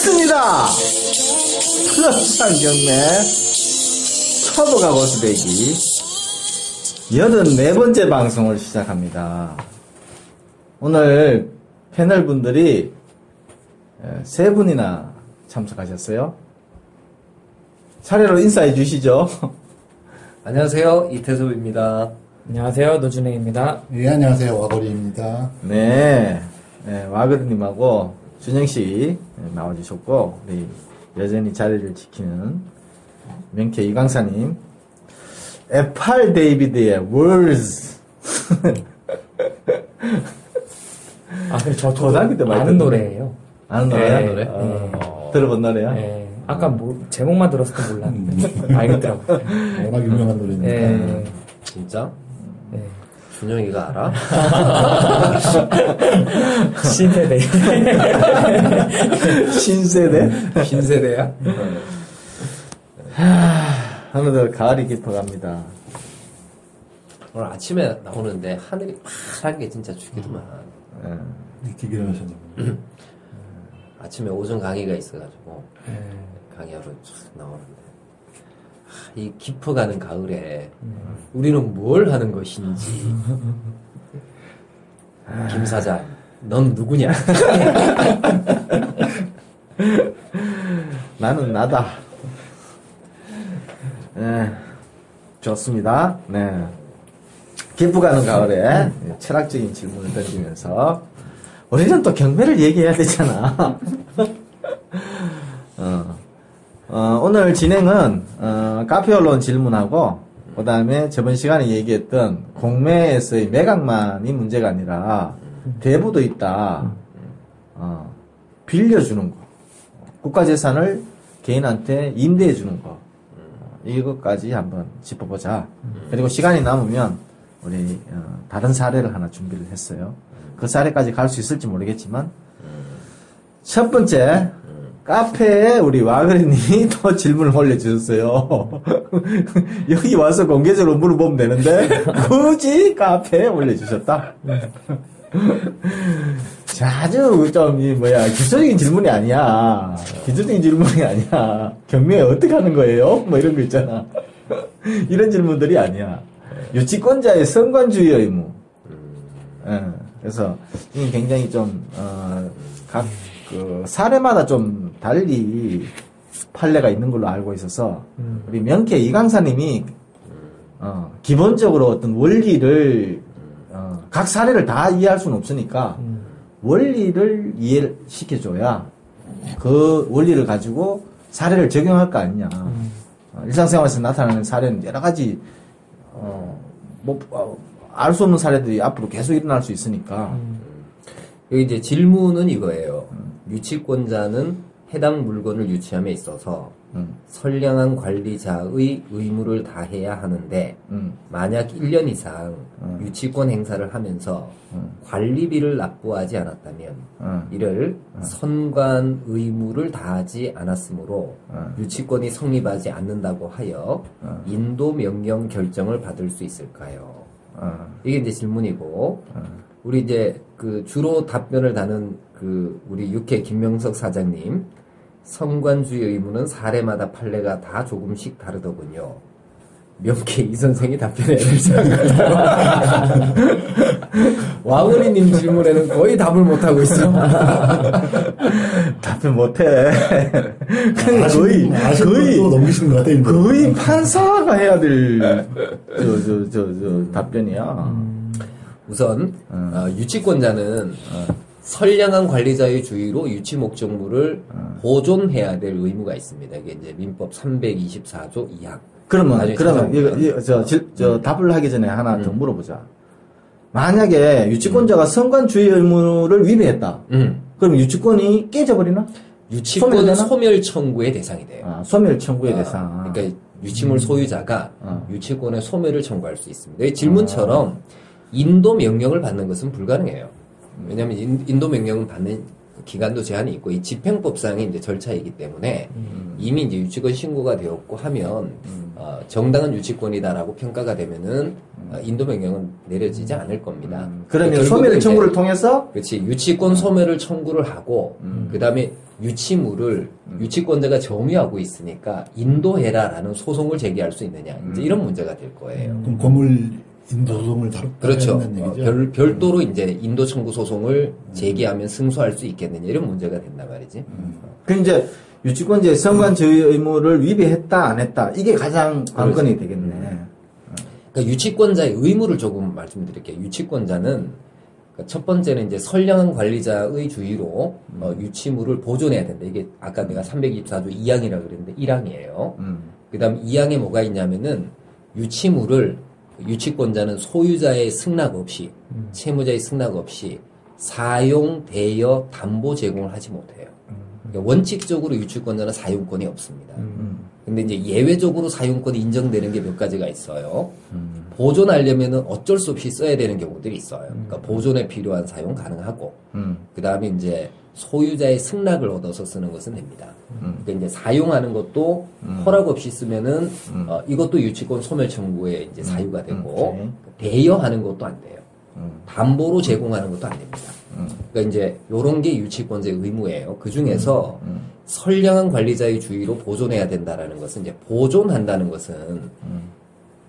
맞습니다. 플러스한 경매 초보가 고수되기 84번째 방송을 시작합니다. 오늘 패널 분들이 3분이나 참석하셨어요. 차례로 인사해 주시죠. 안녕하세요, 이태섭입니다. 안녕하세요, 노준행입니다. 네, 안녕하세요, 와거리입니다. 네, 와그르님하고 준영씨 나와주셨고, 우리 여전히 자리를 지키는 명쾌 이강사님, F8 데이비드의 Words. 저 고등학교 때 많이 아는 듣던 노래예요. 아는 노래야? 네, 노래? 네. 들어본 노래야? 네. 아까 제목만 들었을 때 몰랐는데 알겠더라고요. 워낙 유명한 노래니까. 네. 진짜? 네. 준영이가 알아? 신세대. 신세대? 흰세대야? 하늘도 가을이 깊어갑니다. 오늘 아침에 나오는데 하늘이 파란 게 진짜 죽이더만. 이렇게 일어나셨나요? 아침에 오전 강의가 있어가지고 강의하러 쫙 나오는데 이 깊어가는 가을에 우리는 뭘 하는 것인지. 김 사장, 넌 누구냐? 나는 나다. 네, 좋습니다. 네. 깊어가는 가을에 철학적인 질문을 던지면서 우리는 또 경매를 얘기해야 되잖아. 오늘 진행은 카페 언론 질문하고 그 다음에 저번 시간에 얘기했던 공매에서의 매각만이 문제가 아니라 대부도 있다. 빌려주는 거. 국가재산을 개인한테 임대해주는 거. 이것까지 한번 짚어보자. 그리고 시간이 남으면 우리 다른 사례를 하나 준비를 했어요. 그 사례까지 갈 수 있을지 모르겠지만 첫 번째 카페에 우리 와그리님이 또 질문을 올려주셨어요. 여기 와서 공개적으로 물어보면 되는데 굳이 카페에 올려주셨다. 자, 아주 좀 기초적인 질문이 아니야. 기초적인 질문이 아니야. 경매에 어떻게 하는 거예요? 뭐 이런 거 있잖아. 이런 질문들이 아니야. 유치권자의 선관주의 의무. 그래서 이게 굉장히 좀 각 사례마다 좀 달리 판례가 있는 걸로 알고 있어서 우리 명쾌 이강사님이 기본적으로 어떤 원리를 각 사례를 다 이해할 수는 없으니까 원리를 이해를 시켜줘야 그 원리를 가지고 사례를 적용할 거 아니냐. 일상생활에서 나타나는 사례는 여러 가지 알 수 없는 사례들이 앞으로 계속 일어날 수 있으니까. 여기 이제 질문은 이거예요. 유치권자는 해당 물건을 유치함에 있어서 선량한 관리자의 의무를 다해야 하는데 만약 1년 이상 유치권 행사를 하면서 관리비를 납부하지 않았다면 이를 선관 의무를 다하지 않았으므로 유치권이 성립하지 않는다고 하여 인도 명령 결정을 받을 수 있을까요? 이게 이제 질문이고 우리 이제 그 주로 답변을 다는 그 우리 육회 김명석 사장님, 선관주의 의무는 사례마다 판례가 다 조금씩 다르더군요. 명쾌 이 선생이 답변해야 되지 않을까요? 와그리님 질문에는 거의 답을 못하고 있어. 답변 못해. 거의 또 넘기시는 것 같아요. 거의 판사가 해야 될 답변이야. 우선 유치권자는 선량한 관리자의 주의로 유치 목적물을 보존해야 될 의무가 있습니다. 이게 이제 민법 324조 2항. 그러면 이거 답을 하기 전에 하나 더 물어보자. 만약에 유치권자가 선관주의 의무를 위배했다. 그럼 유치권이 깨져버리나? 유치권은 소멸 청구의 대상이 돼요. 아, 소멸 청구의 대상. 그러니까 유치물 소유자가 유치권의 소멸을 청구할 수 있습니다. 이 질문처럼 인도 명령을 받는 것은 불가능해요. 왜냐하면 인도 명령을 받는 기간도 제한이 있고 이 집행법상의 이제 절차이기 때문에 이미 이제 유치권 신고가 되었고 하면 정당한 유치권이다라고 평가가 되면은 인도 명령은 내려지지 않을 겁니다. 그러면 소멸 청구를 통해서 그렇지 유치권 소멸을 청구를 하고 그 다음에 유치물을 유치권자가 점유하고 있으니까 인도해라라는 소송을 제기할 수 있느냐 이제 이런 문제가 될 거예요. 그럼 건물 인도 소송을 그렇죠. 얘기죠? 별도로 이제 인도 청구 소송을 제기하면 승소할 수 있겠느냐 이런 문제가 된단 말이지. 그 이제 유치권자의 선관 저의 의무를 위배했다 안 했다 이게 가장 관건이 되겠네. 그러니까 유치권자의 의무를 조금 말씀드릴게요. 유치권자는 그러니까 첫 번째는 이제 선량한 관리자의 주의로 유치물을 보존해야 된다. 이게 아까 내가 324조 2항이라고 그랬는데 1항이에요. 그 다음 2항에 뭐가 있냐면은 유치권자는 소유자의 승낙 없이 채무자의 승낙 없이 사용, 대여, 담보 제공을 하지 못해요. 그러니까 원칙적으로 유치권자는 사용권이 없습니다. 근데 이제 예외적으로 사용권이 인정되는 게 몇 가지가 있어요. 보존하려면은 어쩔 수 없이 써야 되는 경우들이 있어요. 그러니까 보존에 필요한 사용 가능하고, 그 다음에 이제 소유자의 승낙을 얻어서 쓰는 것은 됩니다. 그러니까 이제 사용하는 것도 허락 없이 쓰면은 이것도 유치권 소멸 청구에 이제 사유가 되고, 대여하는 것도 안 돼요. 담보로 제공하는 것도 안 됩니다. 그러니까 이제 요런 게 유치권자의 의무예요. 그 중에서 선량한 관리자의 주의로 보존해야 된다라는 것은 이제 보존한다는 것은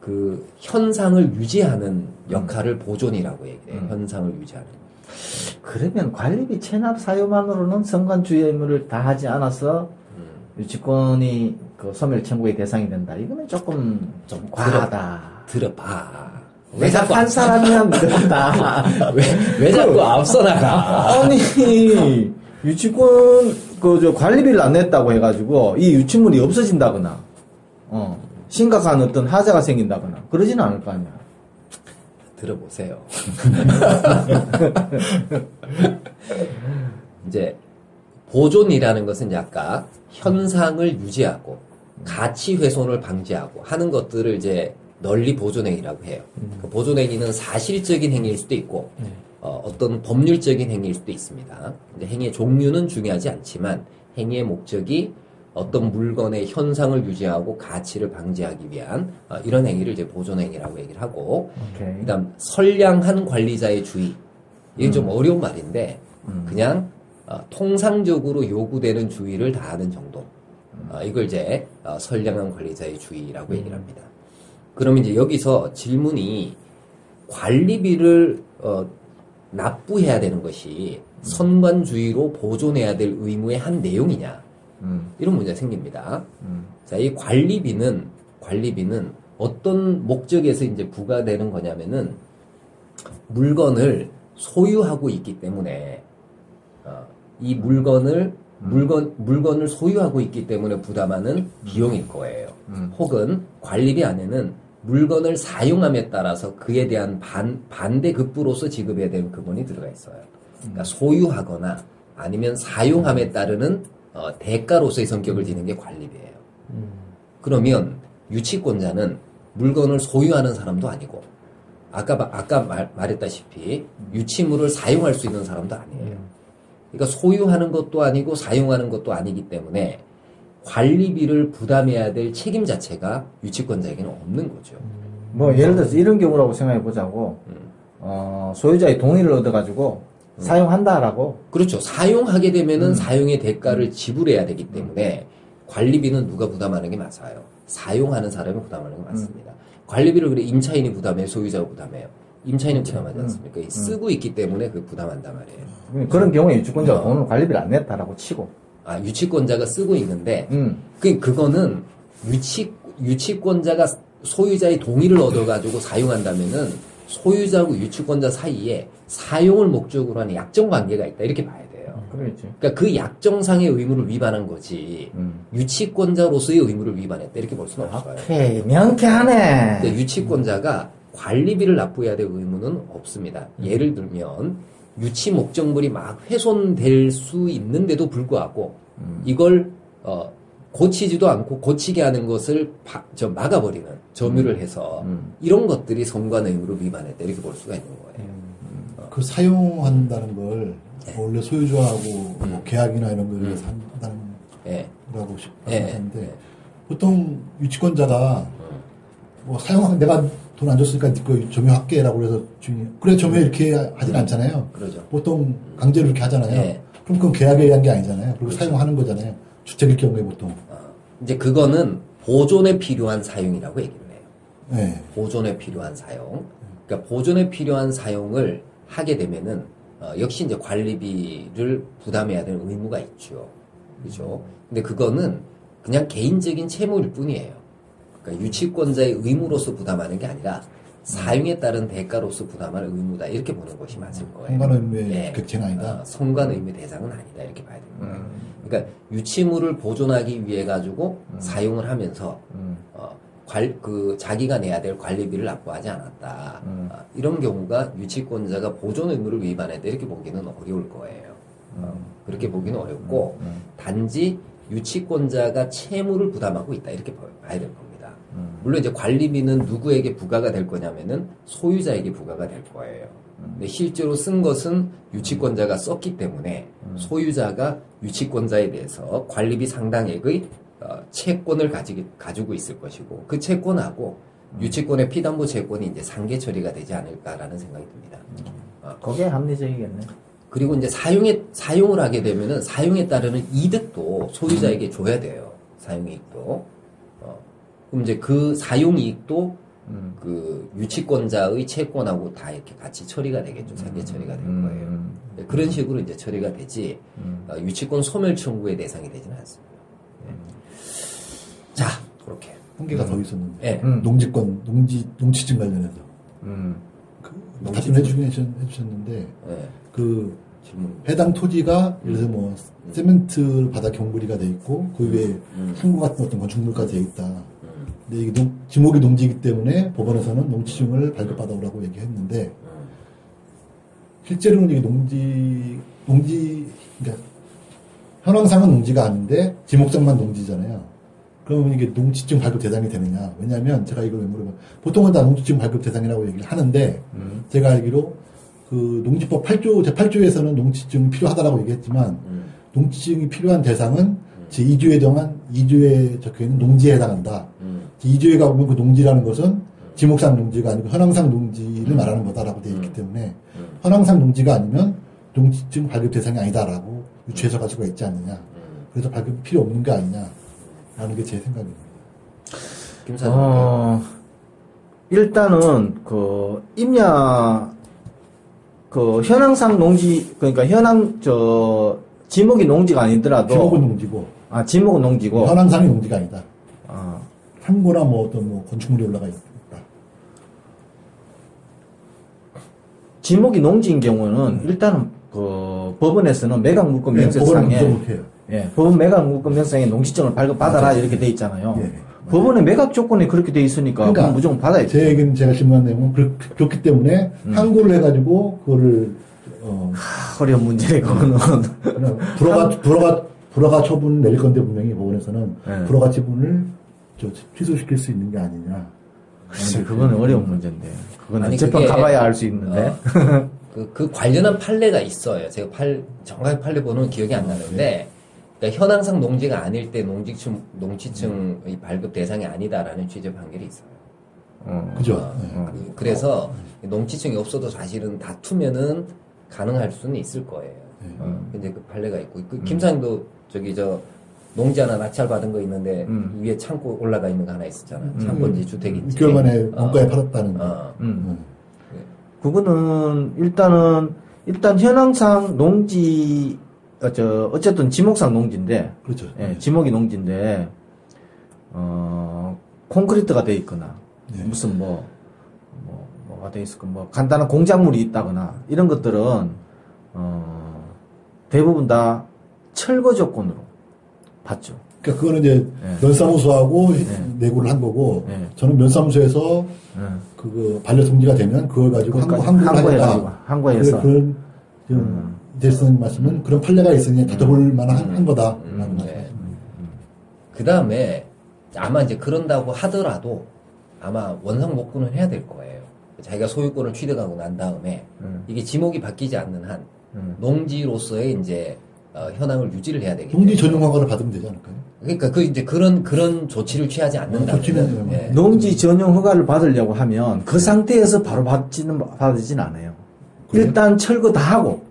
그 현상을 유지하는 역할을 보존이라고 얘기해요. 현상을 유지하는. 그러면 관리비 체납 사유만으로는 선관주의 의무를 다하지 않아서 유치권이 그 소멸 청구의 대상이 된다. 이거는 조금 좀 과하다. 들어봐. 왜 자꾸 한 사람이면 믿었다. 왜 자꾸 앞서 나가? 아니 유치권 저 관리비를 안 냈다고 해가지고 이 유치물이 없어진다거나 심각한 어떤 하자가 생긴다거나 그러지는 않을 거 아니야. 들어보세요. 이제 보존이라는 것은 이제 아까 현상을 유지하고 가치 훼손을 방지하고 하는 것들을 이제 널리 보존행위라고 해요. 그 보존행위는 사실적인 행위일 수도 있고 어떤 법률적인 행위일 수도 있습니다. 이제 행위의 종류는 중요하지 않지만 행위의 목적이 어떤 물건의 현상을 유지하고 가치를 방지하기 위한 이런 행위를 이제 보존행위라고 얘기를 하고, 그다음 선량한 관리자의 주의. 이게 좀 어려운 말인데 그냥 통상적으로 요구되는 주의를 다하는 정도. 이걸 이제 선량한 관리자의 주의라고 얘기를 합니다. 그럼 이제 여기서 질문이 관리비를 납부해야 되는 것이 선관주의로 보존해야 될 의무의 한 내용이냐? 이런 문제가 생깁니다. 자, 이 관리비는 어떤 목적에서 이제 부과되는 거냐면은 물건을 소유하고 있기 때문에 이 물건을 소유하고 있기 때문에 부담하는 비용일 거예요. 혹은 관리비 안에는 물건을 사용함에 따라서 그에 대한 반대급부로서 지급해야 되는 금원이 들어가 있어요. 그러니까 소유하거나 아니면 사용함에 따르는 대가로서의 성격을 지닌 게 관리비예요. 그러면 유치권자는 물건을 소유하는 사람도 아니고 아까 말했다시피 유치물을 사용할 수 있는 사람도 아니에요. 그러니까 소유하는 것도 아니고 사용하는 것도 아니기 때문에 관리비를 부담해야 될 책임 자체가 유치권자에게는 없는 거죠. 뭐 예를 들어서 이런 경우라고 생각해 보자고 소유자의 동의를 얻어가지고 사용한다라고. 그렇죠. 사용하게 되면은 사용의 대가를 지불해야 되기 때문에 관리비는 누가 부담하는 게 맞아요. 사용하는 사람이 부담하는 게 맞습니다. 관리비를 그래 임차인이 부담해요, 소유자가 부담해요. 임차인은 부담하지 않습니까? 쓰고 있기 때문에 그 부담한단 말이에요. 그런 경우에 유치권자가 돈을 관리비를 안 냈다라고 치고. 유치권자가 쓰고 있는데 그거는 유치권자가 소유자의 동의를 얻어가지고 사용한다면은 소유자하고 유치권자 사이에 사용을 목적으로 하는 약정 관계가 있다 이렇게 봐야 돼요. 그렇지. 그러니까 그 약정상의 의무를 위반한 거지 유치권자로서의 의무를 위반했다 이렇게 볼 수는 없어요. 오케이, 명쾌하네. 근데 유치권자가 관리비를 납부해야 될 의무는 없습니다. 예를 들면 유치 목적물이 막 훼손될 수 있는데도 불구하고 이걸 고치지도 않고 고치게 하는 것을 막아버리는 점유를 해서 이런 것들이 선관 의무를 위반했다 이렇게 볼 수가 있는 거예요. 그 사용한다는 걸 원래 소유주하고 뭐 계약이나 이런 걸 위해서 한다는 거라고 싶었는데 보통 유치권자가 뭐 내가 돈 안 줬으니까 니거 점유할게라고 그래서 주인이 그래 점유 이렇게 하진 않잖아요. 그러죠. 보통 강제로 이렇게 하잖아요. 네. 그럼 그건 계약에 의한 게 아니잖아요. 그리고 그렇죠. 사용하는 거잖아요. 주택일 경우에 보통. 이제 그거는 보존에 필요한 사용이라고 얘기를 해요. 네. 보존에 필요한 사용. 그러니까 보존에 필요한 사용을 하게 되면은 역시 이제 관리비를 부담해야 되는 의무가 있죠. 그죠? 근데 그거는 그냥 개인적인 채무일 뿐이에요. 그러니까 유치권자의 의무로서 부담하는 게 아니라 사용에 따른 대가로서 부담할 의무다. 이렇게 보는 것이 맞을 거예요. 성관의무의 객체는 아니다. 성관의무 대상은 아니다. 이렇게 봐야 되는 거예요. 그러니까 유치물을 보존하기 위해 가지고 사용을 하면서 자기가 내야 될 관리비를 납부하지 않았다. 이런 경우가 유치권자가 보존 의무를 위반했다. 이렇게 보기는 어려울 거예요. 그렇게 보기는 어렵고 단지 유치권자가 채무를 부담하고 있다. 이렇게 봐야 될 겁니다. 물론 이제 관리비는 누구에게 부과가 될 거냐면은 소유자에게 부과가 될 거예요. 근데 실제로 쓴 것은 유치권자가 썼기 때문에 소유자가 유치권자에 대해서 관리비 상당액의 채권을 가지고 있을 것이고 그 채권하고 유치권의 피담보 채권이 이제 상계 처리가 되지 않을까라는 생각이 듭니다. 그게 합리적이겠네. 그리고 이제 사용을 하게 되면은 사용에 따르는 이득도 소유자에게 줘야 돼요. 사용이익도. 그럼 이제 그 사용이익도 그 유치권자의 채권하고 다 이렇게 같이 처리가 되겠죠. 상계 처리가 될 거예요. 그런 식으로 이제 처리가 되지, 유치권 소멸 청구의 대상이 되지는 않습니다. 자, 그렇게. 한 개가 더 있었는데. 네. 농지증 관련해서. 답변해 주셨는데, 네. 그, 질문. 해당 토지가, 예를 들어서 뭐, 세멘트 바닥 경부리가 돼 있고, 그 위에 항구 같은 어떤 건축물까지 돼 있다. 근데 이게 지목이 농지이기 때문에 법원에서는 농지증을 발급받아오라고 얘기했는데, 실제로는 이게 그러니까, 현황상은 농지가 아닌데, 지목상만 농지잖아요. 그러면 이게 농지증 발급 대상이 되느냐. 왜냐면, 제가 이걸 왜 물어보면, 보통은 다 농지증 발급 대상이라고 얘기를 하는데, 제가 알기로, 그 농지법 8조, 제8조에서는 농지증이 필요하다라고 얘기했지만, 농지증이 필요한 대상은 제2조에 정한 2조에 적혀있는 농지에 해당한다. 제2조에 가보면 그 농지라는 것은 지목상 농지가 아니고 현황상 농지를 말하는 거다라고 되어 있기 때문에 현황상 농지가 아니면 농지증 발급 대상이 아니다라고 유추해서 가지고 있지 않느냐. 그래서 발급이 필요 없는 게 아니냐라는 게 제 생각입니다. 일단은 현황상 농지, 그러니까 지목이 농지가 아니더라도. 지목은 농지고. 지목은 농지고. 현황상이 농지가 아니다. 항구나 뭐 어떤 뭐 건축물이 올라가 있다. 지목이 농지인 경우는 일단은 법원에서는 매각 물권 명세상에 법원 매각 물권 명세상에 농지증을 발급받아라 이렇게 돼 있잖아요. 법원의 매각 조건이 그렇게 돼 있으니까 그러니까 무조건 받아야 돼. 제 얘기는 제가 질문한 내용은 그렇기 때문에 항구를 해가지고 그거를 어려운 문제네 그거는. 불허가 처분을 내릴 건데 분명히 법원에서는 불허가 처분을 취소시킬 수 있는 게 아니냐. 글쎄, 그거는 어려운 문제인데. 그거는 재판 가봐야 알 수 있는데. 그 관련한 판례가 있어요. 제가 정확히 판례 번호는 기억이 안 나는데, 그러니까 현황상 농지가 아닐 때 농지증의 발급 대상이 아니다라는 취재 판결이 있어요. 그죠. 그래서 농지증이 없어도 사실은 다투면은 가능할 수는 있을 거예요. 근데 그 판례가 있고, 김사님도 농지 하나 낙찰받은 거 있는데 위에 창고 올라가 있는 거 하나 있었잖아. 창고인지 주택인지. 6개월 만에 원가에 팔았다는 거. 그거는 일단 현황상 농지 어쨌든 지목상 농지인데. 그렇죠. 지목이 농지인데 콘크리트가 돼 있거나 무슨 뭐가 돼 있을까 간단한 공작물이 있다거나 이런 것들은 대부분 다 철거 조건으로 봤죠. 그러니까 그거는 이제 면사무소하고 내고를 한 거고 저는 면사무소에서 그거 반려송지가 되면 그걸 가지고 항고해서 그런 대선 말씀은 그런 판례가 있으니 다퉈볼 만한 한 거다. 그 다음에 아마 이제 그런다고 하더라도 아마 원상복구는 해야 될 거예요. 자기가 소유권을 취득하고 난 다음에 이게 지목이 바뀌지 않는 한 농지로서의 이제 현황을 유지를 해야 되기 농지 때문에. 전용 허가를 받으면 되지 않을까요? 그러니까 이제 그런 조치를 취하지 않는다면 조치는 예. 농지 전용 허가를 받으려고 하면 그 상태에서 바로 받지는 않아요. 그래요? 일단 철거 다 하고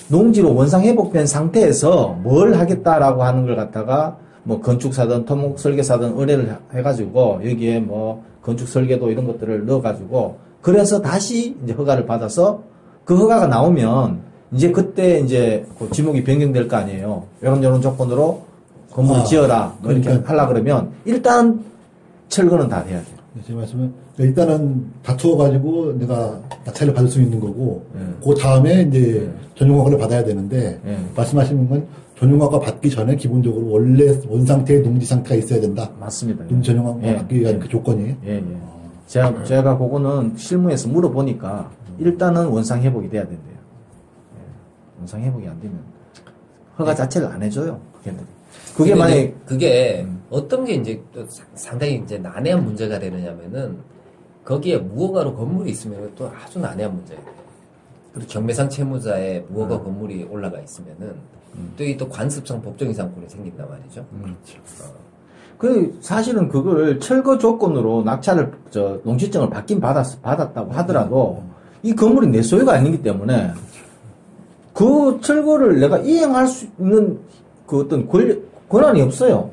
농지로 원상 회복된 상태에서 뭘 하겠다라고 하는 걸 갖다가 뭐 건축사든 토목 설계사든 의뢰를 해가지고 여기에 뭐 건축 설계도 이런 것들을 넣어가지고 그래서 다시 이제 허가를 받아서 그 허가가 나오면 이제 그때 이제 그 지목이 변경될 거 아니에요. 이런 조건으로 건물을 지어라 뭐 이렇게 그러니까. 하려 그러면 일단 철거는 다 돼야 돼요. 제 말씀은 일단은 다투어가지고 내가 낙찰을 받을 수 있는 거고 그 다음에 이제 전용허가를 받아야 되는데 말씀하시는 건 전용허가 받기 전에 기본적으로 원래 원상태의 농지 상태가 있어야 된다. 맞습니다. 농지 전용허가 받기 위한 그 조건이. 예. 제가 그거는 실무에서 물어보니까 일단은 원상 회복이 돼야 된대요. 예. 원상 회복이 안 되면 허가 자체를 안 해줘요. 걔네들이. 그게 만약에 그게 어떤 게 이제 또 상당히 이제 난해한 문제가 되느냐면은 거기에 무허가로 건물이 있으면 또 아주 난해한 문제예요. 그리고 경매상 채무자의 무허가 건물이 올라가 있으면은 또 이 또 관습상 법정 이상권이 생긴단 말이죠. 그렇죠. 그 사실은 그걸 철거 조건으로 낙찰을 농지증을 받았다고 하더라도 이 건물이 내 소유가 아니기 때문에 그 철거를 내가 이행할 수 있는 그 어떤 권한이 없어요.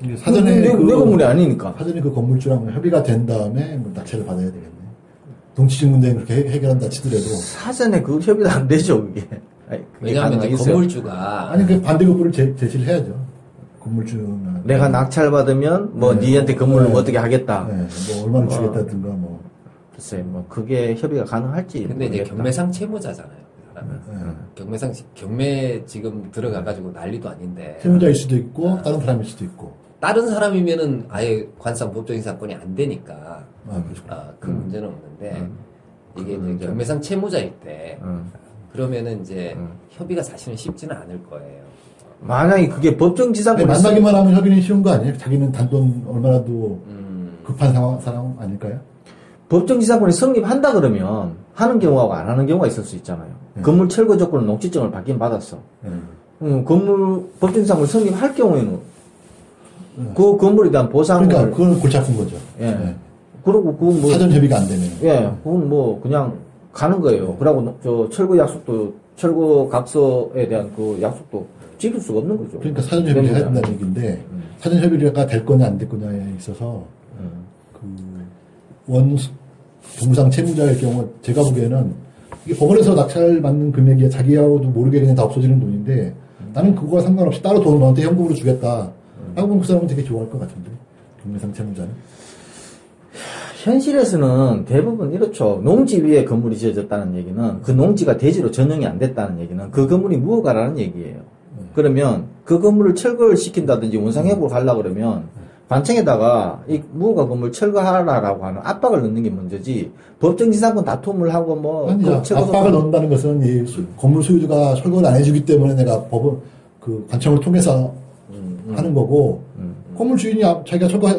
이게 사전에 내 건물이 아니니까. 사전에 그 건물주랑 협의가 된 다음에 뭐 낙찰을 받아야 되겠네. 동치증 문제는 그렇게 해결한다 치더라도 사전에 그 협의가 안 되죠, 그게. 왜냐하면 이제 건물주가 아니 그 반대 급부를 제시를 해야죠. 건물주나 내가 낙찰 받으면 뭐 니한테 건물을 어떻게 하겠다. 네, 뭐 얼마를 주겠다든가 뭐. 글쎄 뭐 그게 협의가 가능할지. 근데 이제 모르겠다. 경매상 채무자잖아요. 그 사람은. 경매 지금 들어가가지고 난리도 아닌데. 채무자일 수도 있고 다른 사람일 수도 있고. 다른 사람이면은 아예 관상 법정인 사건이 안 되니까. 그렇죠. 그 문제는 없는데 이게 이제 경매상 채무자일 때 그러면은 이제 협의가 사실은 쉽지는 않을 거예요. 만약에 그게 법정지상권이 만나기만 하면 협의는 쉬운 거 아니에요? 자기는 단돈 얼마라도 급한 사람 아닐까요? 법정지상권이 성립한다 그러면 하는 경우하고 안 하는 경우가 있을 수 있잖아요. 건물 철거 조건은 농지증을 받긴 받았어. 건물 법정지상권이 성립할 경우에는 그 건물에 대한 보상을 그러니까 그건 골치 아픈 거죠. 예. 그리고 그 뭐 사전 협의가 안 되면. 예, 그건 뭐 그냥 가는 거예요. 그러고 저 철거 약속도 철거 각서에 대한 그 약속도 지킬 수가 없는 거죠. 그러니까 사전 협의를 해야 된다는 얘기인데 사전 협의가 될 거냐 안 될 거냐에 있어서 그 동상 채무자의 경우 제가 보기에는 이게 법원에서 낙찰 받는 금액이 자기하고도 모르게 그냥 다 없어지는 돈인데 나는 그거와 상관없이 따로 돈을 너한테 현금으로 주겠다 하고 보면 그 사람은 되게 좋아할 것 같은데 경매상 채무자는. 현실에서는 대부분 이렇죠. 농지 위에 건물이 지어졌다는 얘기는 그 농지가 대지로 전용이 안 됐다는 얘기는 그 건물이 무허가라는 얘기예요. 그러면 그 건물을 철거를 시킨다든지 원상회복을 하려고 그러면 관청에다가 이 무허가 건물 철거하라라고 하는 압박을 넣는 게 문제지 법정지상권 다툼을 하고 뭐 아니, 압박을 넣는다는 것은 이 건물 소유주가 철거를 안 해주기 때문에 내가 법을 그 관청을 통해서 하는 거고 건물 주인이 자기가 철거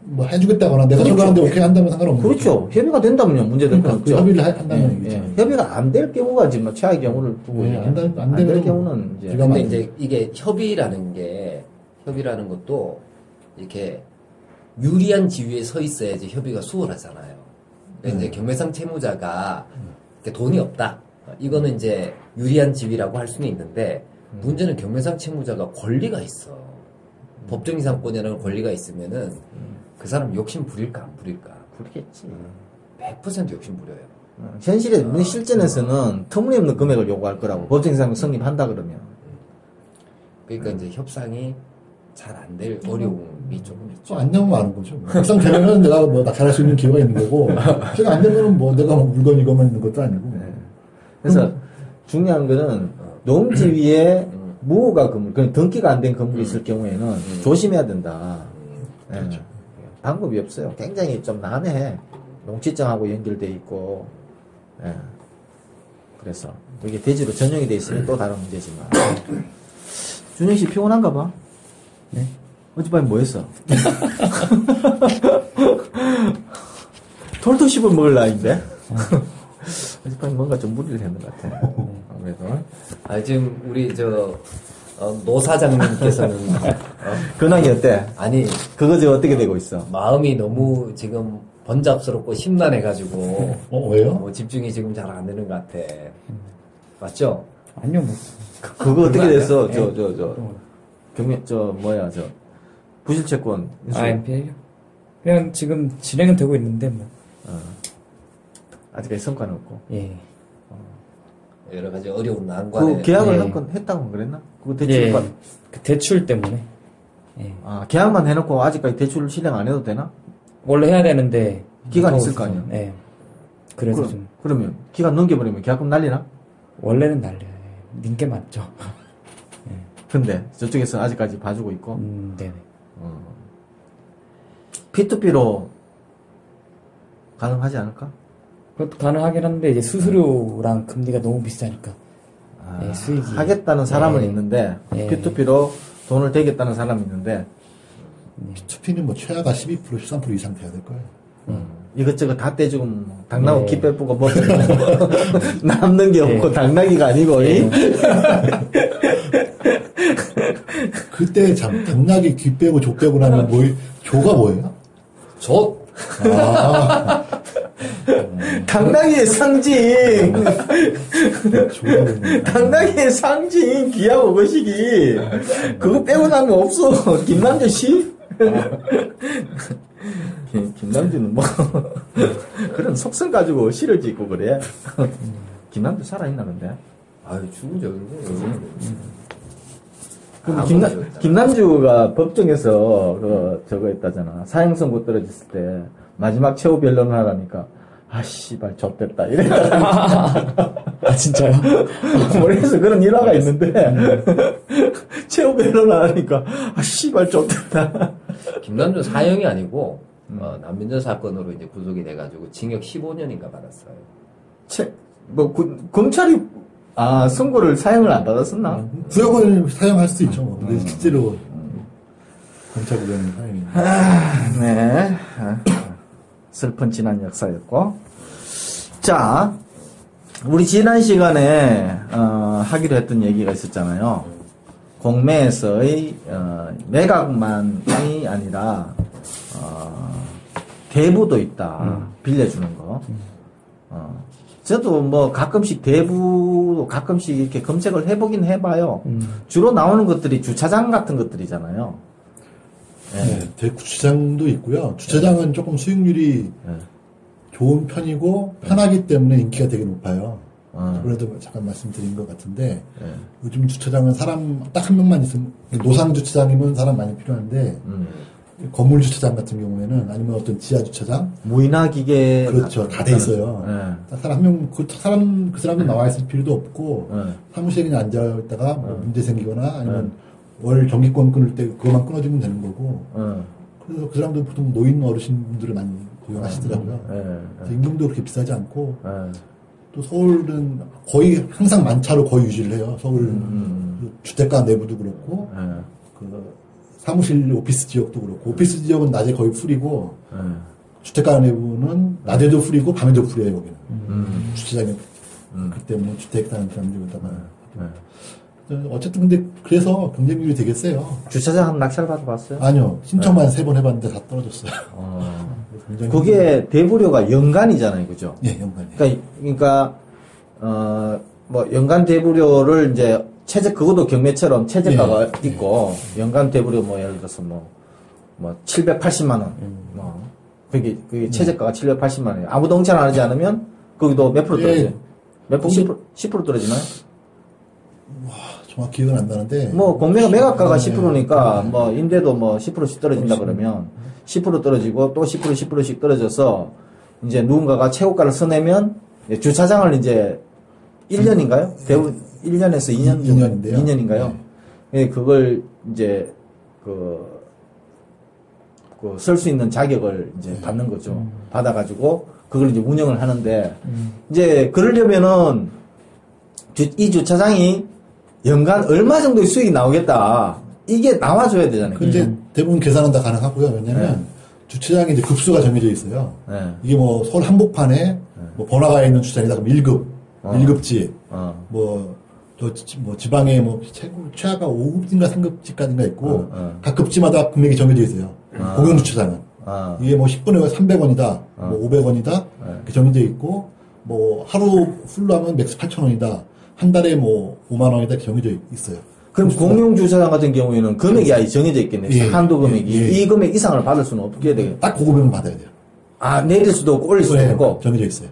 뭐 해주겠다거나 내가 그렇죠. 철거하는데 오케이 한다면 상관없는 그렇죠. 협의가 된다면요 문제될 건 그러니까 없죠. 그 협의를 한다는 얘기죠. 협의가 안 될 경우가 지금 최악의 경우를 두고 안 될 되면 경우는 이제 기가 근데 막히죠. 이제 이게 협의라는 것도 이렇게 유리한 지위에 서 있어야지 협의가 수월하잖아요. 이제 경매상 채무자가 이렇게 돈이 없다. 이거는 이제 유리한 지위라고 할 수는 있는데 문제는 경매상 채무자가 권리가 있어. 법정이상권이라는 권리가 있으면은 그 사람 욕심 부릴까 안 부릴까? 그렇겠지. 100% 욕심 부려요. 현실에 실전에서는 터무니없는 금액을 요구할 거라고 법정이상권 성립한다 그러면. 그러니까 이제 협상이 잘 안 될 어려움이 조금 있죠. 안 되면 많은 거죠. 막상 되면 내가 뭐 낙찰할 수 있는 기회가 있는 거고, 제가 안 되면 뭐 내가 뭐 물건 이거만 있는 것도 아니고. 그래서 중요한 거는 농지 위에 무허가 건물, 그냥 등기가 안 된 건물이 있을 경우에는 조심해야 된다. 그렇죠. 방법이 없어요. 굉장히 좀 난해. 농지증하고 연결돼 있고. 예. 그래서 이게 대지로 전용이 돼 있으면 또 다른 문제지만. 준영 씨 피곤한가 봐. 네? 어젯밤에 뭐 했어? 톨토십을 먹을 나이인데? 편집장이 뭔가 좀 무리를 했는 것 같아. 아무래도. 지금 우리 노 사장님께서는 근황이 어때? 아니 그거 지금 어떻게 되고 있어? 마음이 너무 지금 번잡스럽고 심란해가지고 왜요? 집중이 지금 잘 안 되는 것 같아. 맞죠? 아니요, 뭐. 그거 어떻게 됐어? 네. 부실채권. NPA요? 그냥 지금 진행은 되고 있는데, 뭐. 아직까지 성과는 없고. 예. 여러 가지 어려운 난관에 그 계약을 네. 했다고 그랬나? 그거 대출 예. 받. 그 대출 때문에. 예. 계약만 해놓고 아직까지 대출을 실행 안 해도 되나? 원래 해야 되는데. 기간이 못하고 있을 거 아니야? 예. 그래서 좀. 그러면 기간 넘겨버리면 계약금 날리나? 원래는 날려요. 닌 게 맞죠. 근데 저쪽에서 아직까지 봐주고 있고. 네네. P2P로 가능하지 않을까? 그것도 가능하긴 한데, 이제 수수료랑 금리가 너무 비싸니까. 예, 수익이. 하겠다는 사람은 예. 있는데, 예. P2P로 돈을 대겠다는 사람이 있는데, P2P는 뭐 최하가 12%, 13% 이상 돼야 될 거예요. 이것저것 다 떼주고, 뭐, 당나고 예. 기 빼쁘고, 뭐, 남는 게 없고, 예. 당나귀가 아니고, 예. 그때 당나귀 귀 빼고 조 빼고 나면 조가 뭐예요? 당나귀의 상징! 당나귀의 상징, 귀하고 거시기. 그거 빼고 나면 없어. 김남주 씨? 김남주는 뭐, 그런 속성 가지고 시를 짓고 그래. 김남주 살아있나, 근데? 죽으죠. 김남주가 법정에서 저거 했다잖아. 사형 선고 떨어졌을 때 마지막 최후 변론을 하라니까 씨발 좆됐다 이랬다. 진짜요? 머리에서 그런 일화가 있는데 최후 변론을 하니까 씨발 좆됐다. 김남준 사형이 아니고 남민전 사건으로 이제 구속이 돼가지고 징역 15년인가 받았어요. 검찰이 선고를 사형을 안 받았었나? 구형을 사용할 수 있죠. 근데 실제로 검찰 구형은 사용이. 네. 슬픈 지난 역사였고. 자, 우리 지난 시간에 하기로 했던 얘기가 있었잖아요. 공매에서의 매각만이 아니라 대부도 있다. 빌려주는 거. 저도 뭐 가끔씩 가끔씩 이렇게 검색을 해보긴 해봐요. 주로 나오는 것들이 주차장 같은 것들이잖아요. 네, 주차장도 있고요. 주차장은 조금 수익률이 좋은 편이고 편하기 때문에 인기가 되게 높아요. 그래도 잠깐 말씀드린 것 같은데 요즘 주차장은 사람 딱 한 명만 있으면 노상 주차장이면 사람 많이 필요한데 건물 주차장 같은 경우에는 아니면 어떤 지하 주차장 무인화 기계 그렇죠. 다 돼 있어요. 사람 한 명 그 사람이 나와 있을 필요도 없고 사무실에 그냥 앉아 있다가 뭐 문제 생기거나 아니면 월 전기권 끊을 때 그것만 끊어주면 되는 거고. 그래서 그 사람들 보통 노인 어르신분들을 많이 고용하시더라고요. 임금도 그렇게 비싸지 않고 또 서울은 거의 항상 만차로 거의 유지를 해요. 서울 주택가 내부도 그렇고 그 사무실 오피스 지역도 그렇고 오피스 지역은 낮에 거의 풀이고 주택가 내부는 낮에도 풀이고 밤에도 풀이에요. 여기는 주차장이 그렇기 때문에 주택 사는 사람들보다 어쨌든 근데 그래서 경쟁률이 되게 세요. 주차장 한번 낙찰 받아봤어요? 아니요. 신청만 3번 해봤는데 다 떨어졌어요. 그게 대부료가 연간이잖아요, 그죠? 예, 연간이. 그러니까 뭐 연간 대부료를 이제 그것도 경매처럼 최저가가 있고 연간 대부료 뭐 예를 들어서 뭐 780만 원. 그게 최저가가 780만 원이에요. 아무도 응찰 안 하지 않으면 거기도 몇 프로 떨어져요? 몇 프로? 10% 떨어지나요? 정확히 기억은 안 나는데. 뭐 공매가 매각가가 10%니까 뭐 임대도 뭐 10%씩 떨어진다 그러면 10% 떨어지고 또 10%씩 떨어져서 이제 누군가가 최고가를 써내면 주차장을 이제 1년인가요? 대부분 1년에서 2년 2년인데요. 2년인가요? 네. 그걸 이제 쓸 수 있는 자격을 이제 받는 거죠. 받아가지고 그걸 이제 운영을 하는데 이제 그러려면은 이 주차장이 연간 얼마 정도의 수익이 나오겠다. 이게 나와줘야 되잖아요. 근데 대부분 계산은 다 가능하고요. 왜냐면 주차장에 이제 급수가 정해져 있어요. 네. 이게 뭐 서울 한복판에 뭐 번화가에 있는 주차장이다 그럼 1급, 1급지, 뭐 지방에 뭐 최하가 5급인가 3급지까지가 있고 각 급지마다 금액이 정해져 있어요. 공영 주차장은 이게 뭐 10분에 300원이다, 뭐 500원이다 이렇게 정해져 있고 뭐 하루 풀로 하면 맥스 8,000원이다, 한 달에 뭐 5만 원이다 이렇게 정해져 있어요. 그럼 공용 주차장 같은 경우에는 금액이 아예 정해져 있겠네요. 예, 한도 금액이 예, 예. 이 금액 이상을 받을 수는 없게 되겠. 딱 그 금액만 받아야 돼요. 아 내릴 수도 없고 올릴 수도 네, 없고. 정해져 있어요.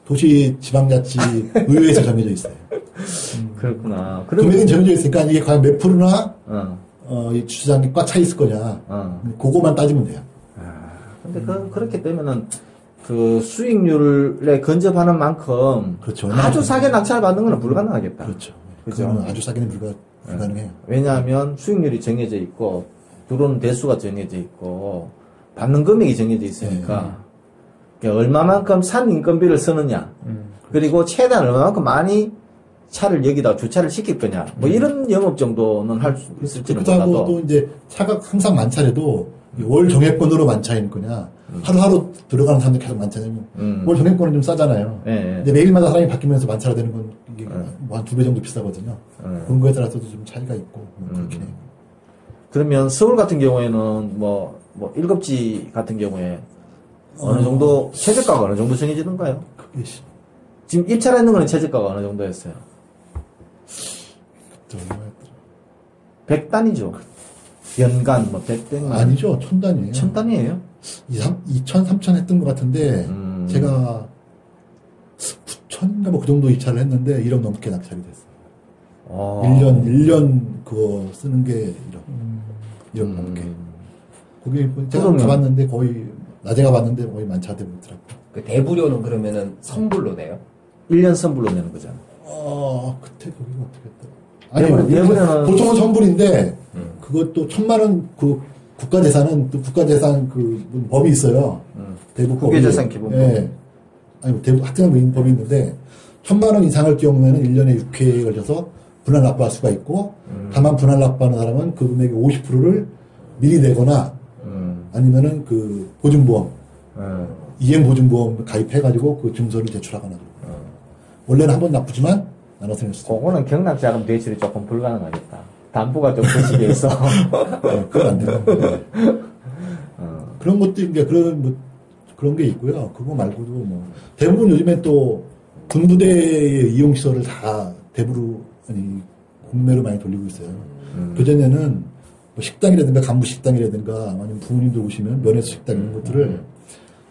도시 지방자치 의회에서 정해져 있어요. 그렇구나. 금액은 정해져 있으니까 이게 과연 몇 프로나 이 주차장이 꽉 차 있을 거냐. 그거만 따지면 돼요. 근데 그렇게 되면은 그 수익률에 근접하는 만큼 그렇죠. 아주 싸게 낙찰 받는 건 불가능하겠다. 그렇죠. 그죠? 그거는 아주 싸게는 불가능해요. 왜냐하면 수익률이 정해져 있고 들어오는 대수가 정해져 있고 받는 금액이 정해져 있으니까 그러니까 얼마만큼 산 인건비를 쓰느냐 그리고 최대한 얼마만큼 많이 차를 여기다 주차를 시킬 거냐 뭐 이런 영업 정도는 할 수 있을지는 그렇다고 몰라도 또 이제 차가 항상 만차래도 월 정액권으로 만차인 거냐 하루하루 들어가는 사람들 계속 만차냐면 월 정액권은 좀 싸잖아요. 근데 매일마다 사람이 바뀌면서 만차가 되는 건 이게 뭐 한 2배 정도 비싸거든요. 그런 거에 따라서도 좀 차이가 있고 그렇긴 해요. 그러면 서울 같은 경우에는 뭐 1급지 같은 경우에 어느 정도 최저가가 어느 정도 정해지는가요? 그게 지금 입찰했는 거는 최저가가 어느 정도였어요? 그때 얼마였더라? 100단이죠. 연간 뭐 100단이 아니죠. 1000단이에요. 1000단이에요? 2천, 3천 했던 것 같은데 제가 9천인가 뭐 그 정도 입찰을 했는데 1억 넘게 낙찰이 됐어요. 1년 그거 쓰는 게 1억 넘게. 거기 제가 가봤는데 거의 낮에 가봤는데 거의 만차 되고 있더라고요. 그 대부료는 그러면은 선불로 내요? 1년 선불로 내는 거잖아. 그때 거기가 어떻게 했더라? 대부료는 보통은 선불인데 그것도 1,000만 원 그 국가재산은 또 국가재산 그 법이 있어요. 대부 국외재산 기본법. 예. 아니 대부 하여튼 법이 있는데 1,000만 원 이상을 경우에는 1년에 6회에 걸려서 분할 납부할 수가 있고 다만 분할 납부하는 사람은 그 금액의 50%를 미리 내거나 아니면은 그 보증보험 이행 보증보험 가입해가지고 그 증서를 제출하거나 그러고 원래는 한 번 납부지만 나눠서 낼 수 있어요. 그거는 경락자금 대출이 조금 불가능하겠다. 담보가 좀 거시기에 있어. 그건 안 돼요. 그런 것도 이제 그런 게 있고요. 그거 말고도 뭐 대부분 요즘에 또 군부대의 이용 시설을 다 대부로 공매로 많이 돌리고 있어요. 그전에는 뭐 식당이라든가 간부 식당이라든가 아니면 부모님들 오시면 면회소 식당 이런 것들을